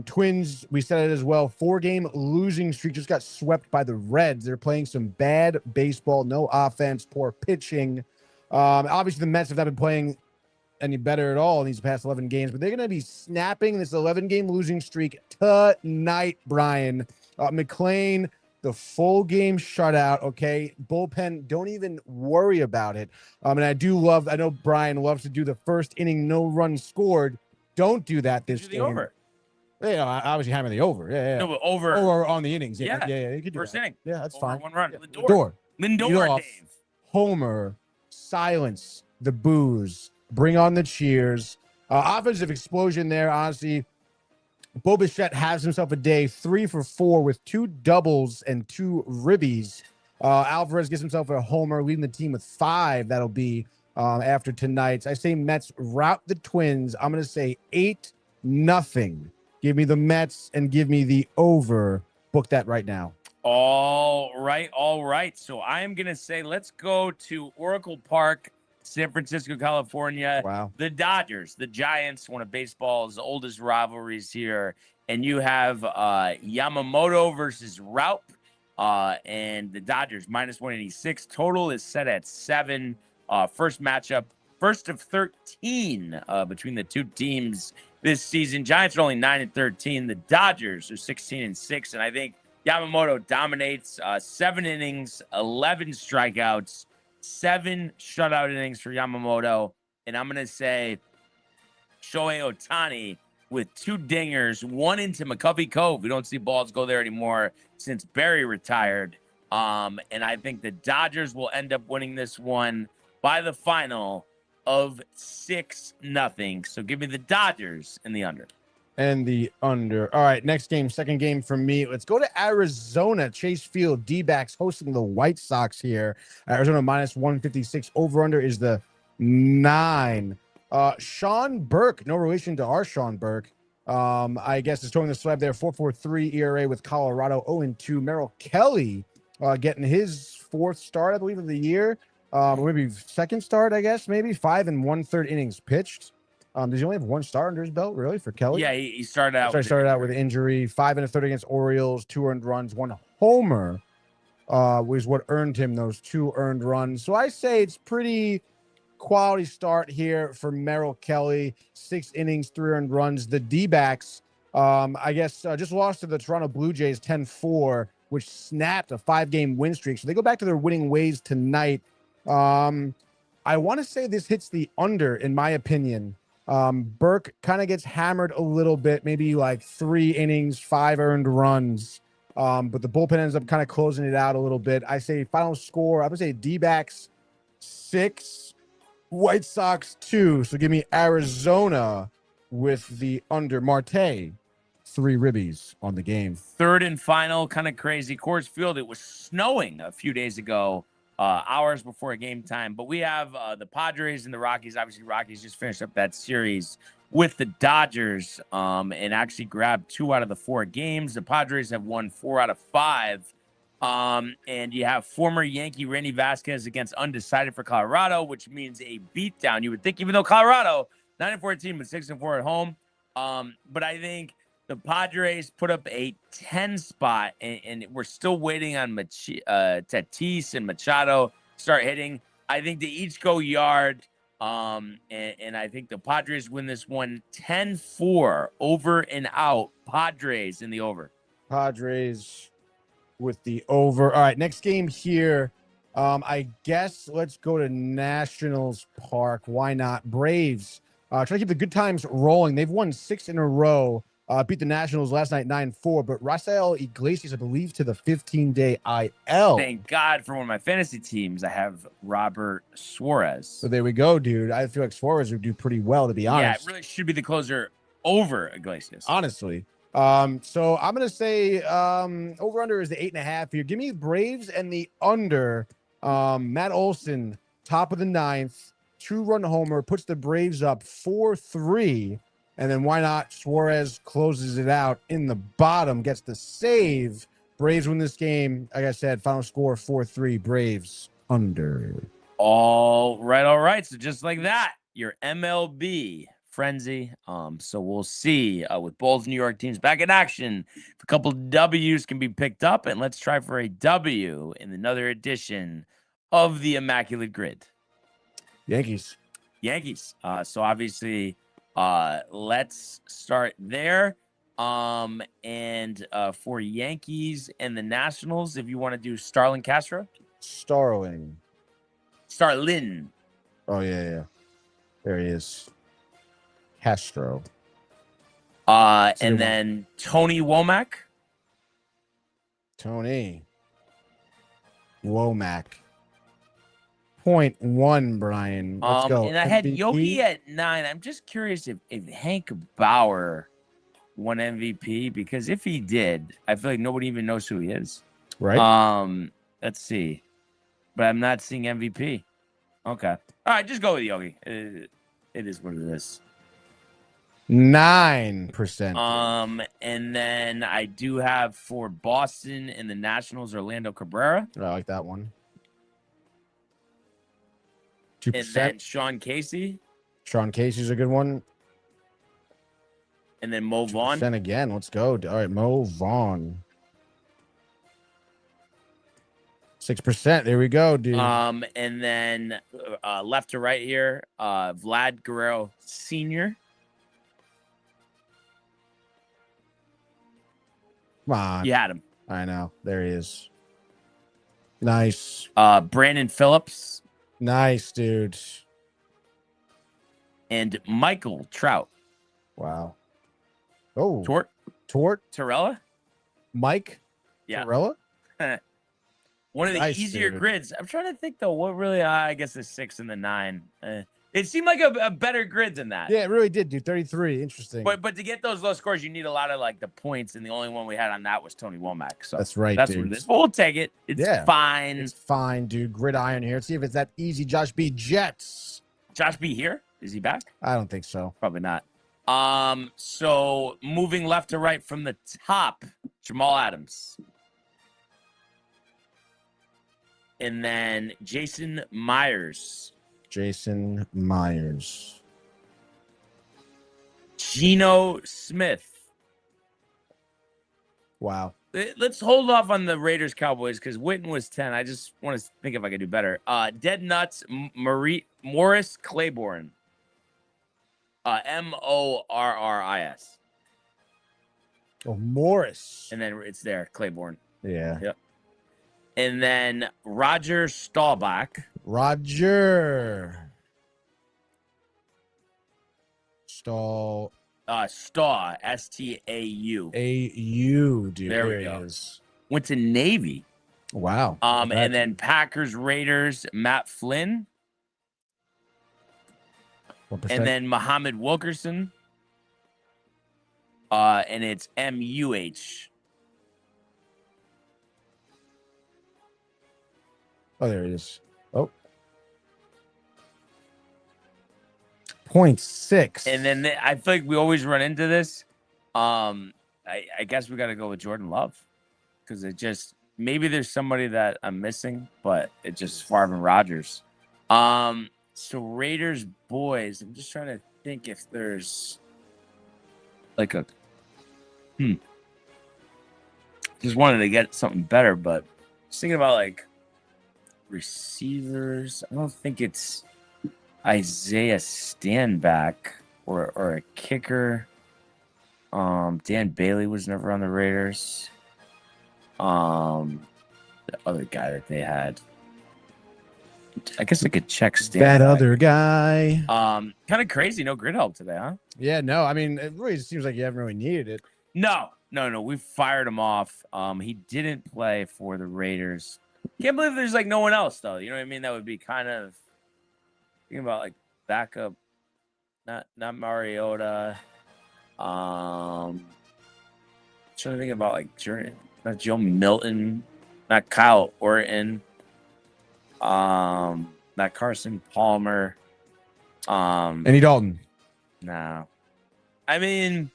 Twins, we said it as well. 4-game losing streak, just got swept by the Reds. They're playing some bad baseball, no offense, poor pitching. Obviously, the Mets have not been playing any better at all in these past 11 games, but they're going to be snapping this 11-game losing streak tonight, Brian. McLean, the full game shutout, okay? Bullpen, don't even worry about it. And I know Brian loves to do the first inning, no run scored. Don't do that this game. Over. Yeah, obviously hammer the over. Yeah. No, but over. Or on the innings. Yeah. You could do first that. inning. Yeah, that's over fine. 1 run. Yeah. Lindor, Dave. Homer, silence the boos, bring on the cheers. Offensive explosion there, honestly. Bo Bichette has himself a day, 3 for 4 with 2 doubles and 2 ribbies. Alvarez gets himself a homer, leading the team with 5. That'll be after tonight's. I say Mets rout the Twins. I'm going to say 8-0. Give me the Mets and give me the over. Book that right now. All right. So I am going to say let's go to Oracle Park, San Francisco, California. Wow. The Dodgers, the Giants, one of baseball's oldest rivalries here. And you have Yamamoto versus Raup. And the Dodgers, -186. Total is set at 7. First matchup, first of 13 between the two teams this season. Giants are only 9-13. The Dodgers are 16-6. And I think Yamamoto dominates 7 innings, 11 strikeouts, 7 shutout innings for Yamamoto. And I'm going to say Shohei Ohtani with 2 dingers, 1 into McCovey Cove. We don't see balls go there anymore since Barry retired. And I think the Dodgers will end up winning this one by the final of 6-0. So give me the Dodgers and the under. And the under. All right, next game, second game for me. Let's go to Arizona, Chase Field, D-backs hosting the White Sox here. Arizona -156. Over-under is the 9. Sean Burke, no relation to our Sean Burke. I guess is throwing the slab there. 4.43 ERA with Colorado. 0-2. Merrill Kelly getting his 4th start, I believe, of the year. Or maybe 2nd start, I guess, maybe 5 1/3 innings pitched. Does he only have 1 start under his belt, really, for Kelly? Yeah, he started out. Started out with injury. 5 1/3 against Orioles, 2 earned runs, 1 homer was what earned him those 2 earned runs. So I say it's pretty quality start here for Merrill Kelly. 6 innings, 3 earned runs. The D-backs, I guess, just lost to the Toronto Blue Jays 10-4, which snapped a 5-game win streak. So they go back to their winning ways tonight. I want to say this hits the under, in my opinion. Burke kind of gets hammered a little bit, maybe like 3 innings, 5 earned runs. But the bullpen ends up kind of closing it out a little bit. I say final score, I would say D-backs 6, White Sox 2. So give me Arizona with the under. Marte, 3 ribbies on the game. Third and final, kind of crazy. Coors Field, it was snowing a few days ago. Hours before game time. But we have the Padres and the Rockies. Obviously, Rockies just finished up that series with the Dodgers and actually grabbed 2 out of the 4 games. The Padres have won 4 out of 5. And you have former Yankee Randy Vasquez against undecided for Colorado, which means a beatdown. You would think, even though Colorado 9-14 but 6-4 at home. But I think the Padres put up a 10 spot, and we're still waiting on Tatis and Machado start hitting. I think they each go yard, and I think the Padres win this one 10-4, over and out. Padres in the over. Padres with the over. All right, next game here. I guess let's go to Nationals Park. Why not? Braves trying to keep the good times rolling. They've won 6 in a row. Beat the Nationals last night 9-4, but Rafael Iglesias, I believe, to the 15-day IL. Thank God for one of my fantasy teams. I have Robert Suarez. So there we go, dude. I feel like Suarez would do pretty well, to be honest. Yeah, it really should be the closer over Iglesias. Honestly. So I'm going to say over-under is the 8.5 here. Give me Braves and the under. Matt Olson, top of the ninth, 2-run homer, puts the Braves up 4-3. And then why not? Suarez closes it out in the bottom, gets the save. Braves win this game. Like I said, final score 4-3. Braves under. All right. So just like that, your MLB frenzy. So we'll see with both New York teams back in action. If a couple W's can be picked up, and let's try for a W in another edition of the Immaculate Grid. Yankees. So obviously, let's start there. And for Yankees and the Nationals, if you want to do Starlin Castro. Starlin. Oh, yeah. There he is. Castro. And then Tony Womack. Tony Womack. 0.1, Brian. Let's go. And I had MVP? Yogi at 9. I'm just curious if Hank Bauer won MVP, because if he did, I feel like nobody even knows who he is. Right. Let's see. But I'm not seeing MVP. Okay. All right, just go with Yogi. It is what it is. 9%. And then I do have for Boston and the Nationals, Orlando Cabrera. I like that one. 2%. And then Sean Casey. Sean Casey's a good one. And then Mo Vaughn. 2% again. Let's go. All right, Mo Vaughn. 6%. There we go, dude. And then left to right here, Vlad Guerrero Sr. Come on. You had him. I know. There he is. Nice. Brandon Phillips. Nice, dude. And Michael Trout. Wow. Oh. Tort. Torella. Mike. Yeah. Torella. One of the Nice, easier dude. grids. I'm trying to think though. What really? I guess the 6 and the 9. It seemed like a better grid than that. Yeah, it really did, dude. 33. Interesting. But to get those low scores, you need a lot of like the points, and the only one we had on that was Tony Womack. So that's right. That's dude. what it is. But we'll take it. It's fine. It's fine, dude. Gridiron here. Let's see if it's that easy. Josh B. Jets. Josh B. here? Is he back? I don't think so. Probably not. So moving left to right from the top, Jamal Adams. And then Jason Myers. Jason Myers. Geno Smith. Wow. Let's hold off on the Raiders Cowboys because Witten was 10. I just want to think if I could do better. Dead Nuts, Morris Claiborne. Morris. Oh, Morris. And then it's there, Claiborne. Yeah. Yep. And then Roger Staubach. Roger. Staw. Staw. S-T-A-U. A-U, dude. There we go. Went to Navy. Wow. And then Packers, Raiders, Matt Flynn. 1%. And then Muhammad Wilkerson. And it's M-U-H. Oh, there it is. Oh. 0.6. And then I feel like we always run into this. I guess we got to go with Jordan Love because it just maybe there's somebody that I'm missing, but it just Marvin Rogers. So Raiders boys, I'm just trying to think if there's like a just wanted to get something better, but just thinking about like receivers. I don't think it's Isaiah Stanback or a kicker. Dan Bailey was never on the Raiders. The other guy that they had. I guess I could check Stanback. That other guy. Kind of crazy. No grid help today, huh? Yeah, no. I mean, it really seems like you haven't really needed it. No. We fired him off. He didn't play for the Raiders. Can't believe there's like no one else though. You know what I mean? That would be kind of thinking about like backup, not Mariota. Trying to think about like not Joe Milton, not Kyle Orton. Not Not Carson Palmer. Andy Dalton. No. I mean,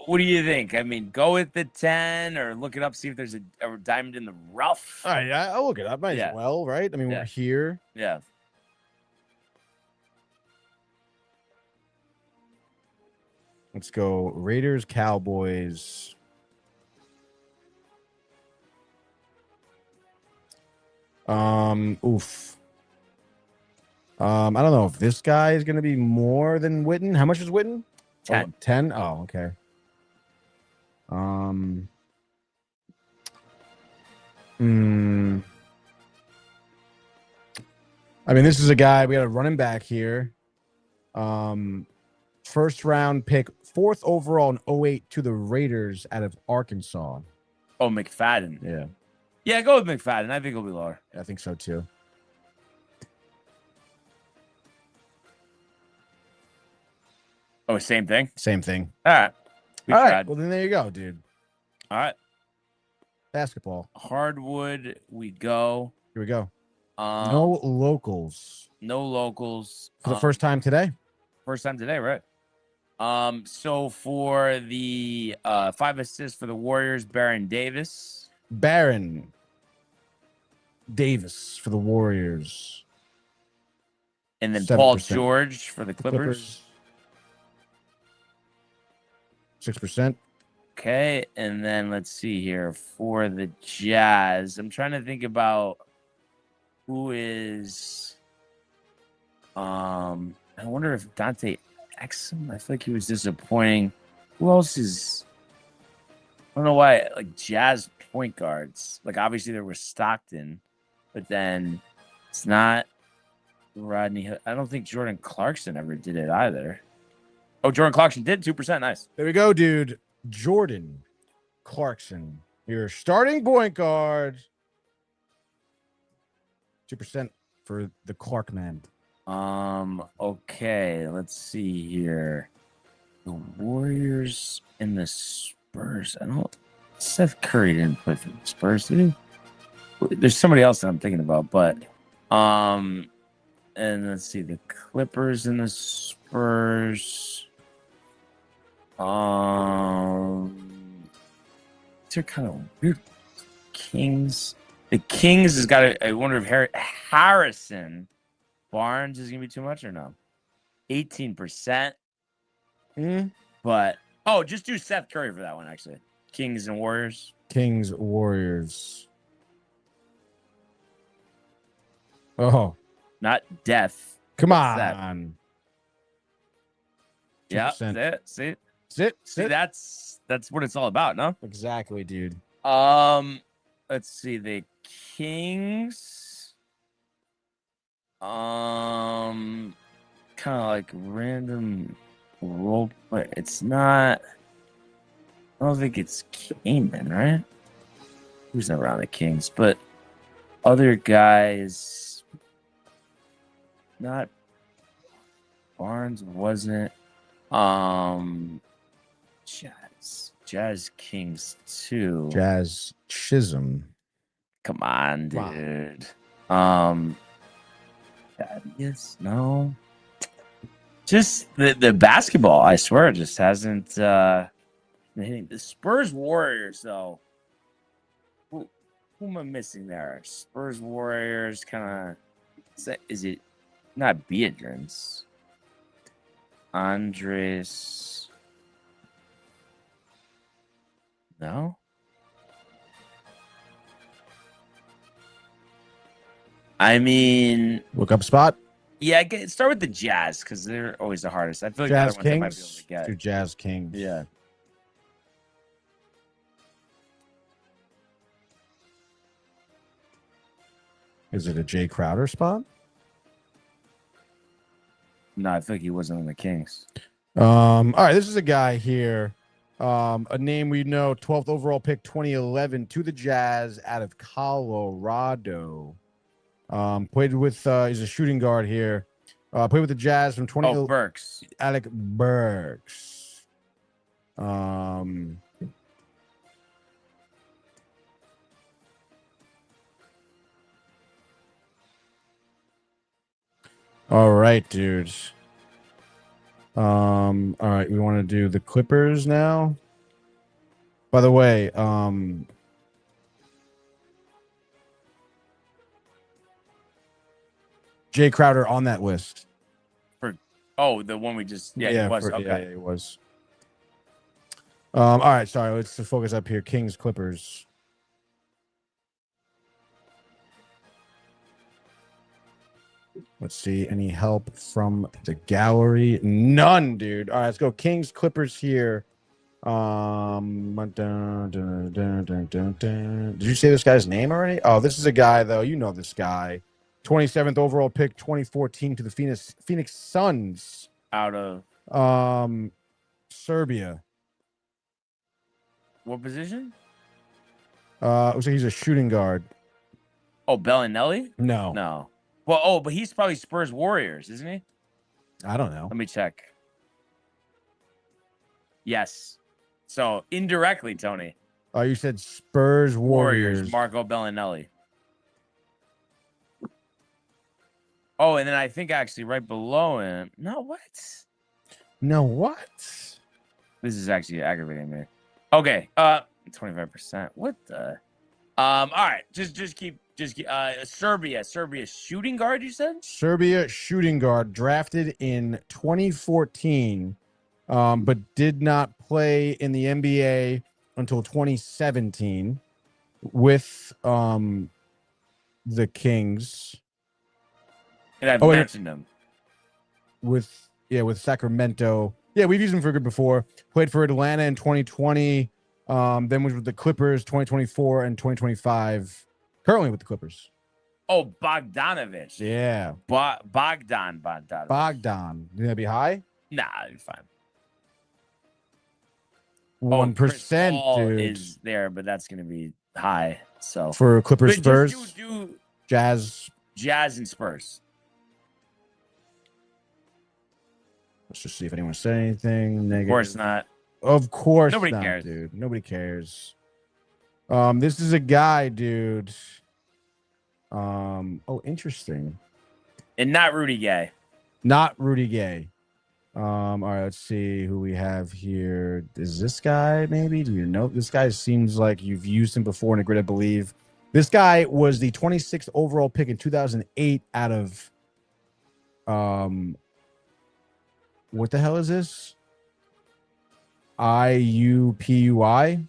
what do you think? I mean, go with the 10 or look it up, see if there's a diamond in the rough. All right, I'll look it up. Might as well, right? I mean, we're here. Yeah. Let's go Raiders, Cowboys. Oof. I don't know if this guy is going to be more than Witten. How much is Witten? 10. Oh, 10? Oh, okay. I mean, this is a guy, we got a running back here. First round pick, 4th overall in 08 to the Raiders out of Arkansas. Oh, McFadden. Yeah. Yeah, go with McFadden. I think he'll be lower. I think so too. Oh, same thing? Same thing. All right. All right. Well, then there you go, dude. All right. Basketball. Hardwood, we go. Here we go. No locals. No locals. For the first time today? First time today, right? So for the 5 assists for the Warriors, Baron Davis. Baron Davis for the Warriors. And then 7%. Paul George for the Clippers. 6%. Okay, and then let's see here for the Jazz. I'm trying to think about who is. I wonder if Dante Exum. I feel like he was disappointing. Who else is? I don't know why. Like Jazz point guards. Like obviously there was Stockton, but then it's not Rodney Hood. I don't think Jordan Clarkson ever did it either. Oh, Jordan Clarkson did 2%. Nice. There we go, dude. Jordan Clarkson, your starting point guard. 2% for the Clark man. Okay, let's see here. The Warriors and the Spurs. I don't. Seth Curry didn't play for the Spurs, did he? There's somebody else that I'm thinking about, but and let's see, the Clippers and the Spurs. They're kind of weird. Kings. The Kings has got I wonder if Harrison Barnes is gonna be too much or no. 18%. But just do Seth Curry for that one, actually. Kings and Warriors. Kings, Warriors. Oh. Not death. Come on. Yeah, 2%. that's it. Sit. See, that's what it's all about, no? Exactly, dude. Let's see, the Kings. Kind of like random role play. It's not. I don't think it's Kaman, right? Who's not around the Kings, but other guys. Not Barnes wasn't. Jazz Kings 2. Jazz Chisholm. Come on, dude. Yes, no. Just the basketball, I swear, just hasn't been hitting. The Spurs Warriors, though. Who am I missing there? Spurs Warriors, kind of. Is it not Beatrice? Andres. No. I mean, look up spot. Yeah, start with the Jazz because they're always the hardest. I feel like Jazz the other ones I might be able Kings. to get. Do Jazz Kings. Yeah. Is it a Jay Crowder spot? No, I feel like he wasn't on the Kings. All right, this is a guy here. A name we know, 12th overall pick, 2011 to the Jazz out of Colorado. Played with he's a shooting guard here. Played with the Jazz from 20. Oh, Burks. Alec Burks. All right, dudes. All right, we want to do the Clippers now. By the way, Jay Crowder on that list. The one we just he was okay. Yeah, he was. All right, sorry. Let's focus up here. Kings, Clippers. Let's see. Any help from the gallery? None, dude. All right, let's go. Kings, Clippers here. Did you say this guy's name already? Oh, this is a guy though. You know this guy. 27th overall pick, 2014 to the Phoenix Suns. Out of Serbia. What position? Looks like he's a shooting guard. Oh, Bellinelli? No. No. Well, but he's probably Spurs Warriors, isn't he? I don't know. Let me check. Yes. So indirectly, Tony. Oh, you said Spurs Warriors. Marco Bellinelli. Oh, and then I think actually right below him. No, what? No, what? This is actually aggravating me. Okay. 25%. What the? All right. Just keep Serbia shooting guard, you said? Serbia shooting guard, drafted in 2014, but did not play in the NBA until 2017 with the Kings. And I've mentioned him. With Sacramento. Yeah, we've used him for good before. Played for Atlanta in 2020. Then was with the Clippers 2024 and 2025. Currently with the Clippers. Oh, Bogdanovich. Yeah. Bogdan. You think that'd be high? Nah, it'd be fine. 1%, dude. Is there, but that's going to be high. So for Clippers, Spurs, do Jazz and Spurs. Let's just see if anyone said anything negative. Of course not. Of course Nobody not, cares, dude. Nobody cares. This is a guy, dude. Interesting. And not Rudy Gay. Not Rudy Gay. All right, let's see who we have here. Is this guy maybe? Do you know? This guy seems like you've used him before in a grid, I believe. This guy was the 26th overall pick in 2008 out of what the hell is this? IUPUI?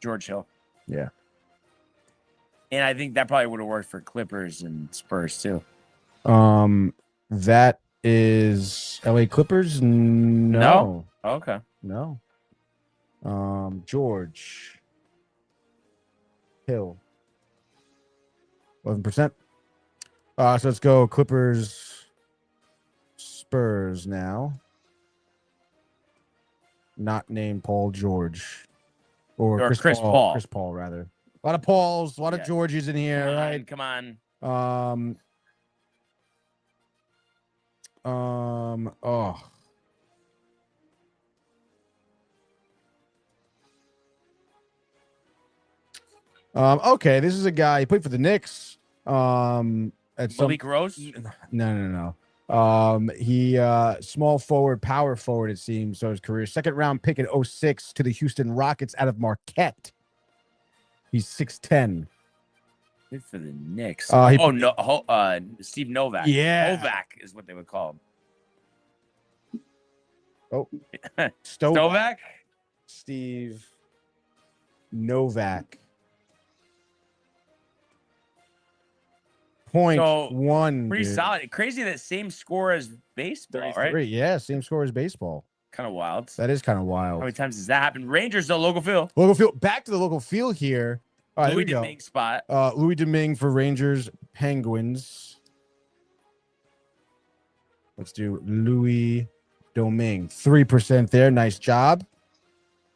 George Hill. Yeah. And I think that probably would have worked for Clippers and Spurs too. That is LA Clippers? No. Okay. No. George Hill. 11%. So let's go Clippers Spurs now. Not named Paul George. Or Chris Paul. Chris Paul, rather. A lot of Pauls, a lot of Georges in here, right? Come on. Okay, this is a guy. He played for the Knicks. Malik Rose? No. He small forward, power forward, it seems. So his career, second round pick in 2006 to the Houston Rockets out of Marquette. He's 6'10". Good for the Knicks. Steve Novak. Yeah. Novak is what they would call him. Oh, Stovak? Steve Novak. 0.1. Pretty solid. Crazy that same score as baseball, right? Yeah, same score as baseball. Kind of wild. That is kind of wild. How many times does that happen? Rangers, though, local field. Local field. Back to the local field here. All right, Louis Domingue spot. Louis Domingue for Rangers, Penguins. Let's do Louis Domingue. 3% there. Nice job.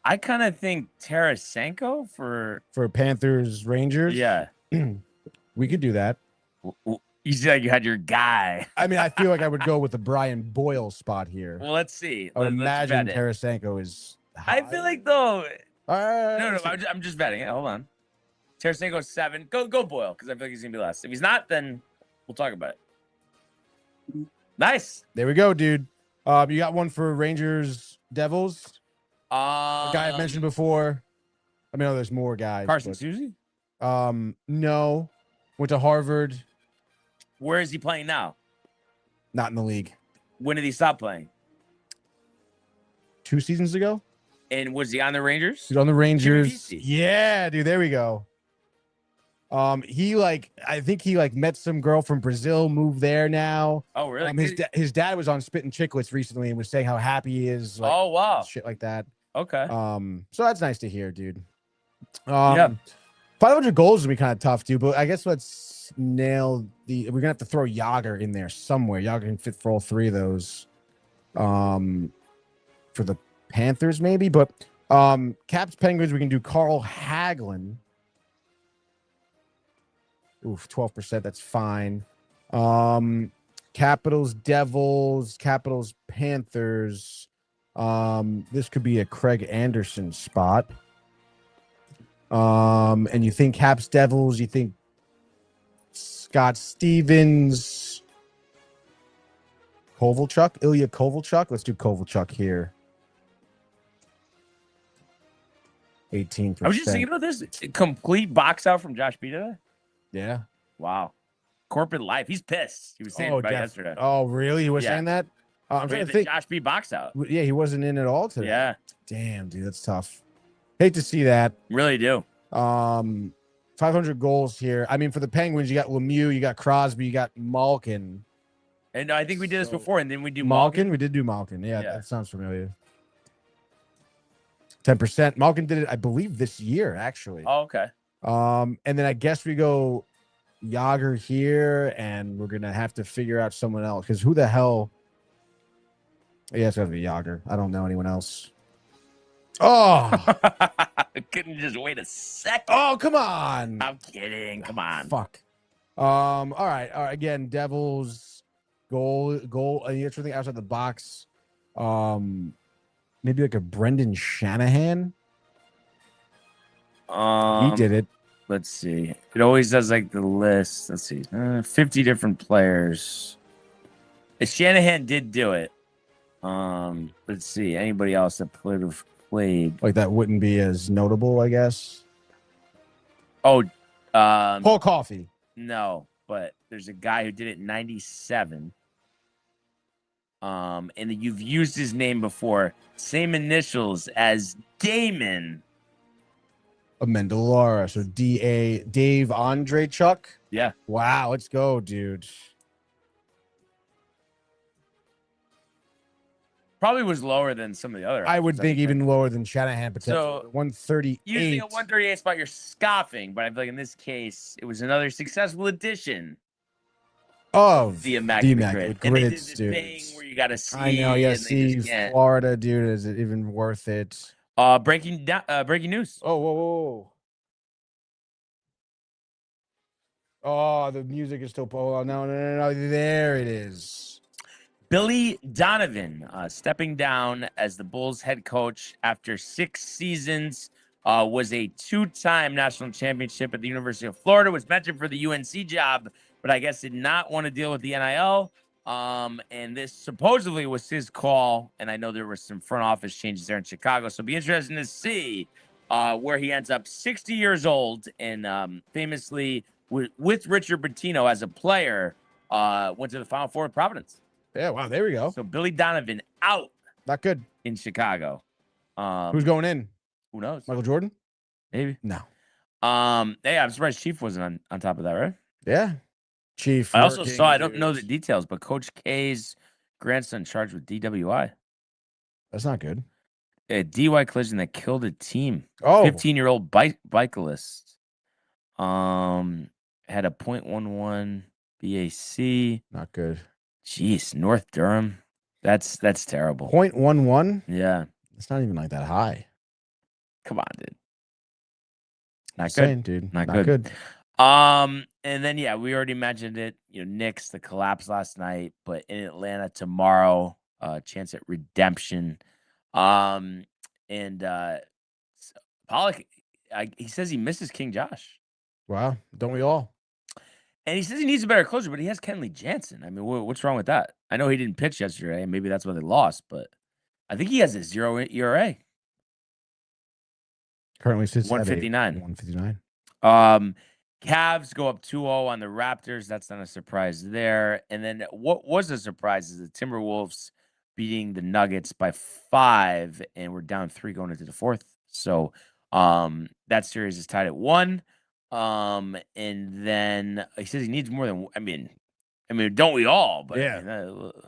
I kind of think Tarasenko for Panthers, Rangers. Yeah. We could do that. You said like you had your guy. I mean, I feel like I would go with the Brian Boyle spot here. Well, let's see. I would imagine Tarasenko is high. I feel like, though. No, I'm just betting it. Hold on. Tarasenko's 7. Go Boyle, because I feel like he's going to be less. If he's not, then we'll talk about it. Nice. There we go, dude. You got one for Rangers Devils? A guy I mentioned before. I mean, there's more guys. Carson Suzy? No. Went to Harvard. Where is he playing now? Not in the league. When did he stop playing? 2 seasons ago. And was he on the Rangers? He's on the Rangers. QVC. Yeah, dude. There we go. I think he met some girl from Brazil, moved there now. Oh, really? His dad was on Spit and Chicklets recently and was saying how happy he is. Oh, wow. Shit like that. Okay. So that's nice to hear, dude. Yeah. 500 goals would be kind of tough, dude. But I guess let's nail we're gonna have to throw Yager in there somewhere. Yager can fit for all 3 of those. For the Panthers, maybe, but Caps Penguins, we can do Carl Hagelin. Oof, 12%. That's fine. Capitals, Devils, Capitals, Panthers. This could be a Craig Anderson spot. And you think Caps, Devils, you think Scott Stevens, Kovalchuk, Ilya Kovalchuk. Let's do Kovalchuk here. 18%. I was just thinking about this. Complete box out from Josh B today. Yeah. Wow. Corporate life. He's pissed. He was saying about yesterday. Oh, really? He was saying that? I'm trying to think. Josh B box out. Yeah, he wasn't in at all today. Yeah. Damn, dude, that's tough. Hate to see that. Really do. 500 goals here. I mean, for the Penguins, you got Lemieux, you got Crosby, you got Malkin. And I think we did this before, and then we do Malkin. We did do Malkin. Yeah, that sounds familiar. 10%. Malkin did it, I believe, this year, actually. Oh, okay. And then I guess we go Yager here, and we're gonna have to figure out someone else because who the hell? Yeah, it's gotta be Yager. I don't know anyone else. Oh, couldn't just wait a second. Oh, come on! I'm kidding. Come on. Fuck. All right. Again, Devils goal. You have something outside the box. Maybe like a Brendan Shanahan. He did it. Let's see. It always does like the list. Let's see. 50 different players. Shanahan did do it. Let's see. Anybody else that played like that wouldn't be as notable, I guess. Oh, Paul Coffey. No, but there's a guy who did it in 97. And you've used his name before. Same initials as Damon. Amendolara. So Dave Andre Chuck. Yeah. Wow. Let's go, dude. Probably was lower than some of the other. I would think even lower than Shanahan, potentially. So 138. Usually a 138 spot, you're scoffing, but I feel like in this case, it was another successful edition of the Immaculate Grid. And they did this dude. thing where you got to see. I know, yeah, see Florida, dude. Is it even worth it? Breaking news. Oh, whoa. Oh, the music is still. Oh, no. There it is. Billy Donovan stepping down as the Bulls head coach after 6 seasons. Was a 2-time national championship at the University of Florida. Was mentioned for the UNC job, but I guess did not want to deal with the NIL. And this supposedly was his call. And I know there were some front office changes there in Chicago. So it'll be interesting to see where he ends up. 60 years old and famously with Richard Pitino as a player, went to the Final Four with Providence. Yeah, wow, there we go. So Billy Donovan out. Not good. In Chicago. Who's going in? Who knows? Michael Jordan? Maybe. No. Hey, I'm surprised Chief wasn't on top of that, right? Yeah. Chief. I also saw, I don't know the details, but Coach K's grandson charged with DWI. That's not good. A DUI collision that killed a team. Oh. 15-year-old bicyclist. Had a .11 BAC. Not good. Jeez, North Durham. That's terrible. .11? Yeah. It's not even like that high. Come on, dude. Not good. Saying, dude. Not good. And then we already mentioned it. Knicks, the collapse last night, but in Atlanta tomorrow, chance at redemption. And Pollock, he says he misses King Josh. Wow, don't we all? And he says he needs a better closer, but he has Kenley Jansen. I mean, what's wrong with that? I know he didn't pitch yesterday, and maybe that's why they lost, but I think he has a 0 ERA. Currently sits 159. 159. Cavs go up 2-0 on the Raptors. That's not a surprise there. And then what was a surprise is the Timberwolves beating the Nuggets by 5, and we're down 3 going into the fourth. So that series is tied at 1. And then he says he needs more than. I mean, don't we all? But yeah,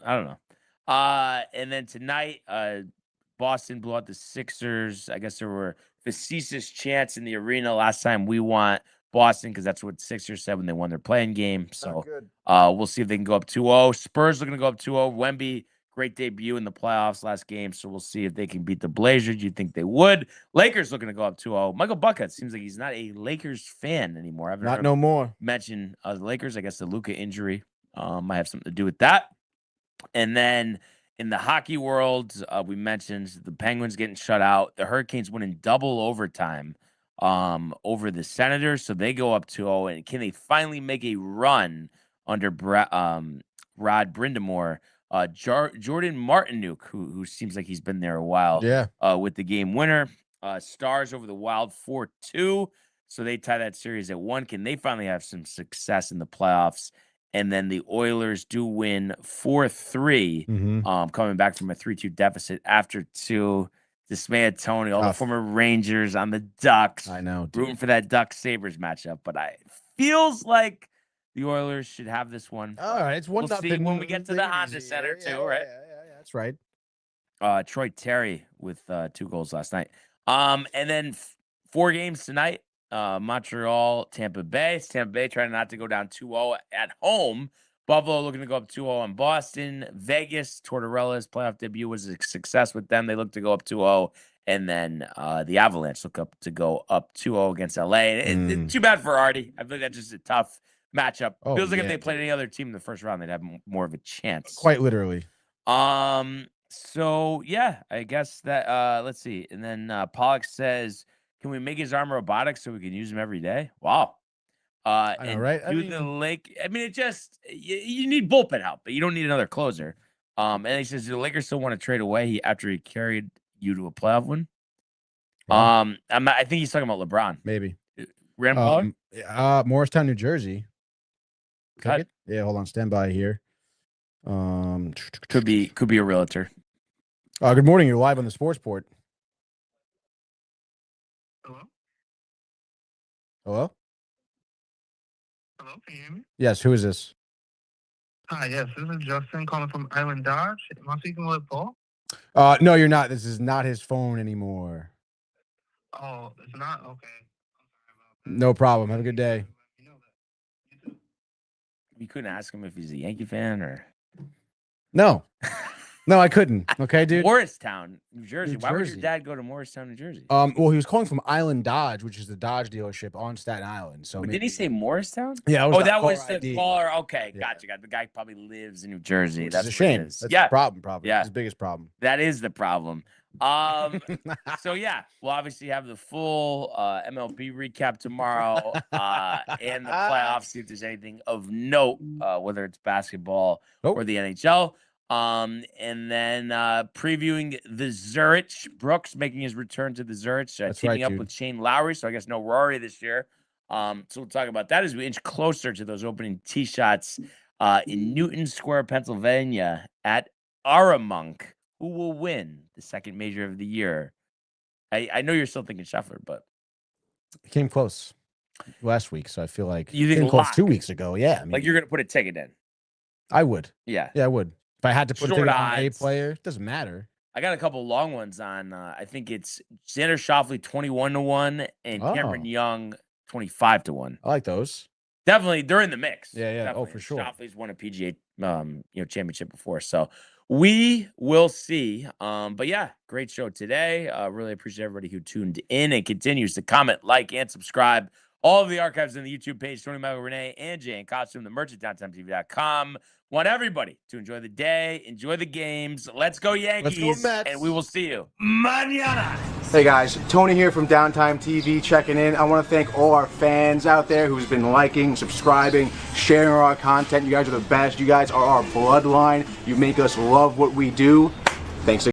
I don't know. And then tonight, Boston blew out the Sixers. I guess there were facetious chants in the arena last time. We want Boston because that's what Sixers said when they won their playing game. So we'll see if they can go up 2-0. Spurs looking to go up 2-0. Wemby, great debut in the playoffs last game. So we'll see if they can beat the Blazers. Do you think they would? Lakers looking to go up 2-0. Michael Buckhead seems like he's not a Lakers fan anymore. I've not no more. Mention the Lakers. I guess the Luka injury might have something to do with that. And then in the hockey world, we mentioned the Penguins getting shut out. The Hurricanes winning double overtime over the Senators, so they go up 2-0. And can they finally make a run under Rod Brindamore? Jordan Martinook, who seems like he's been there a while, with the game winner. Stars over the Wild 4-2, so they tie that series at 1. Can they finally have some success in the playoffs? And then the Oilers do win 4-3, coming back from a 3-2 deficit after 2. Dismay at Tony, all the former Rangers on the Ducks. I know, rooting for that Ducks-Sabres matchup. But feels like the Oilers should have this one. All right, it's 1-0. We'll see when we get to the Honda Center, too, right? Yeah, that's right. Troy Terry with 2 goals last night. And then 4 games tonight. Montreal, Tampa Bay. It's Tampa Bay trying not to go down 2-0 at home. Buffalo looking to go up 2-0 on Boston. Vegas, Tortorella's playoff debut was a success with them. They look to go up 2-0. And then the Avalanche look up to go up 2-0 against LA. And too bad for Artie. I feel like that's just a tough matchup. Feels like if they played any other team in the first round, they'd have more of a chance. Quite literally. So, yeah, I guess that, let's see. And then Pollock says, can we make his arm robotic so we can use him every day? Wow. I know, right? It just you need bullpen help, but you don't need another closer. And he says the Lakers still want to trade away after he carried you to a playoff win. Yeah. I think he's talking about LeBron. Maybe. Random Morristown, New Jersey. Yeah, hold on, stand by here. Could be a realtor. Good morning. You're live on the Sports Port. Hello? Hello, can you hear me? Yes, who is this? Hi, yes, this is Justin calling from Island Dodge. Am I speaking with Paul? No, you're not. This is not his phone anymore. Oh, it's not? Okay. No problem. Have a good day. You couldn't ask him if he's a Yankee fan or... No. No, I couldn't. Okay, dude. Morristown, New Jersey. Why would your dad go to Morristown, New Jersey? Well, he was calling from Island Dodge, which is the Dodge dealership on Staten Island. So didn't he say Morristown? Yeah. That was the caller. Okay, gotcha. The guy probably lives in New Jersey. That's a shame. That's the problem. Probably. Yeah, his biggest problem. That is the problem. So yeah, we'll obviously have the full MLB recap tomorrow and the playoffs. See if there's anything of note, whether it's basketball or the NHL. And then previewing the Zurich. Brooks making his return to the Zurich, teaming up with Shane Lowry. So I guess no Rory this year. So we'll talk about that as we inch closer to those opening tee shots in Newton Square, Pennsylvania at Aramunk. Who will win the second major of the year? I know you're still thinking Scheffler, but it came close last week, so I feel like you think close 2 weeks ago. Yeah, like you're gonna put a ticket in. I would. Yeah, I would. If I had to put a ticket on a player, it doesn't matter. I got a couple long ones on. I think it's Xander Schauffele 21-1 and Cameron Young 25-1. I like those. Definitely, they're in the mix. Yeah. Definitely. Oh, for sure. Schauffele's won a PGA championship before, so we will see. But yeah, great show today. Really appreciate everybody who tuned in and continues to comment, like, and subscribe. All of the archives on the YouTube page, Tony, Michael, Renee, and Jay in costume, the merch at DowntimeTV.com. Want everybody to enjoy the day, enjoy the games. Let's go Yankees, Let's go Mets. And we will see you Mañana. Hey guys, Tony here from Downtime TV checking in. I want to thank all our fans out there who's been liking, subscribing, sharing our content. You guys are the best. You guys are our bloodline. You make us love what we do. Thanks again.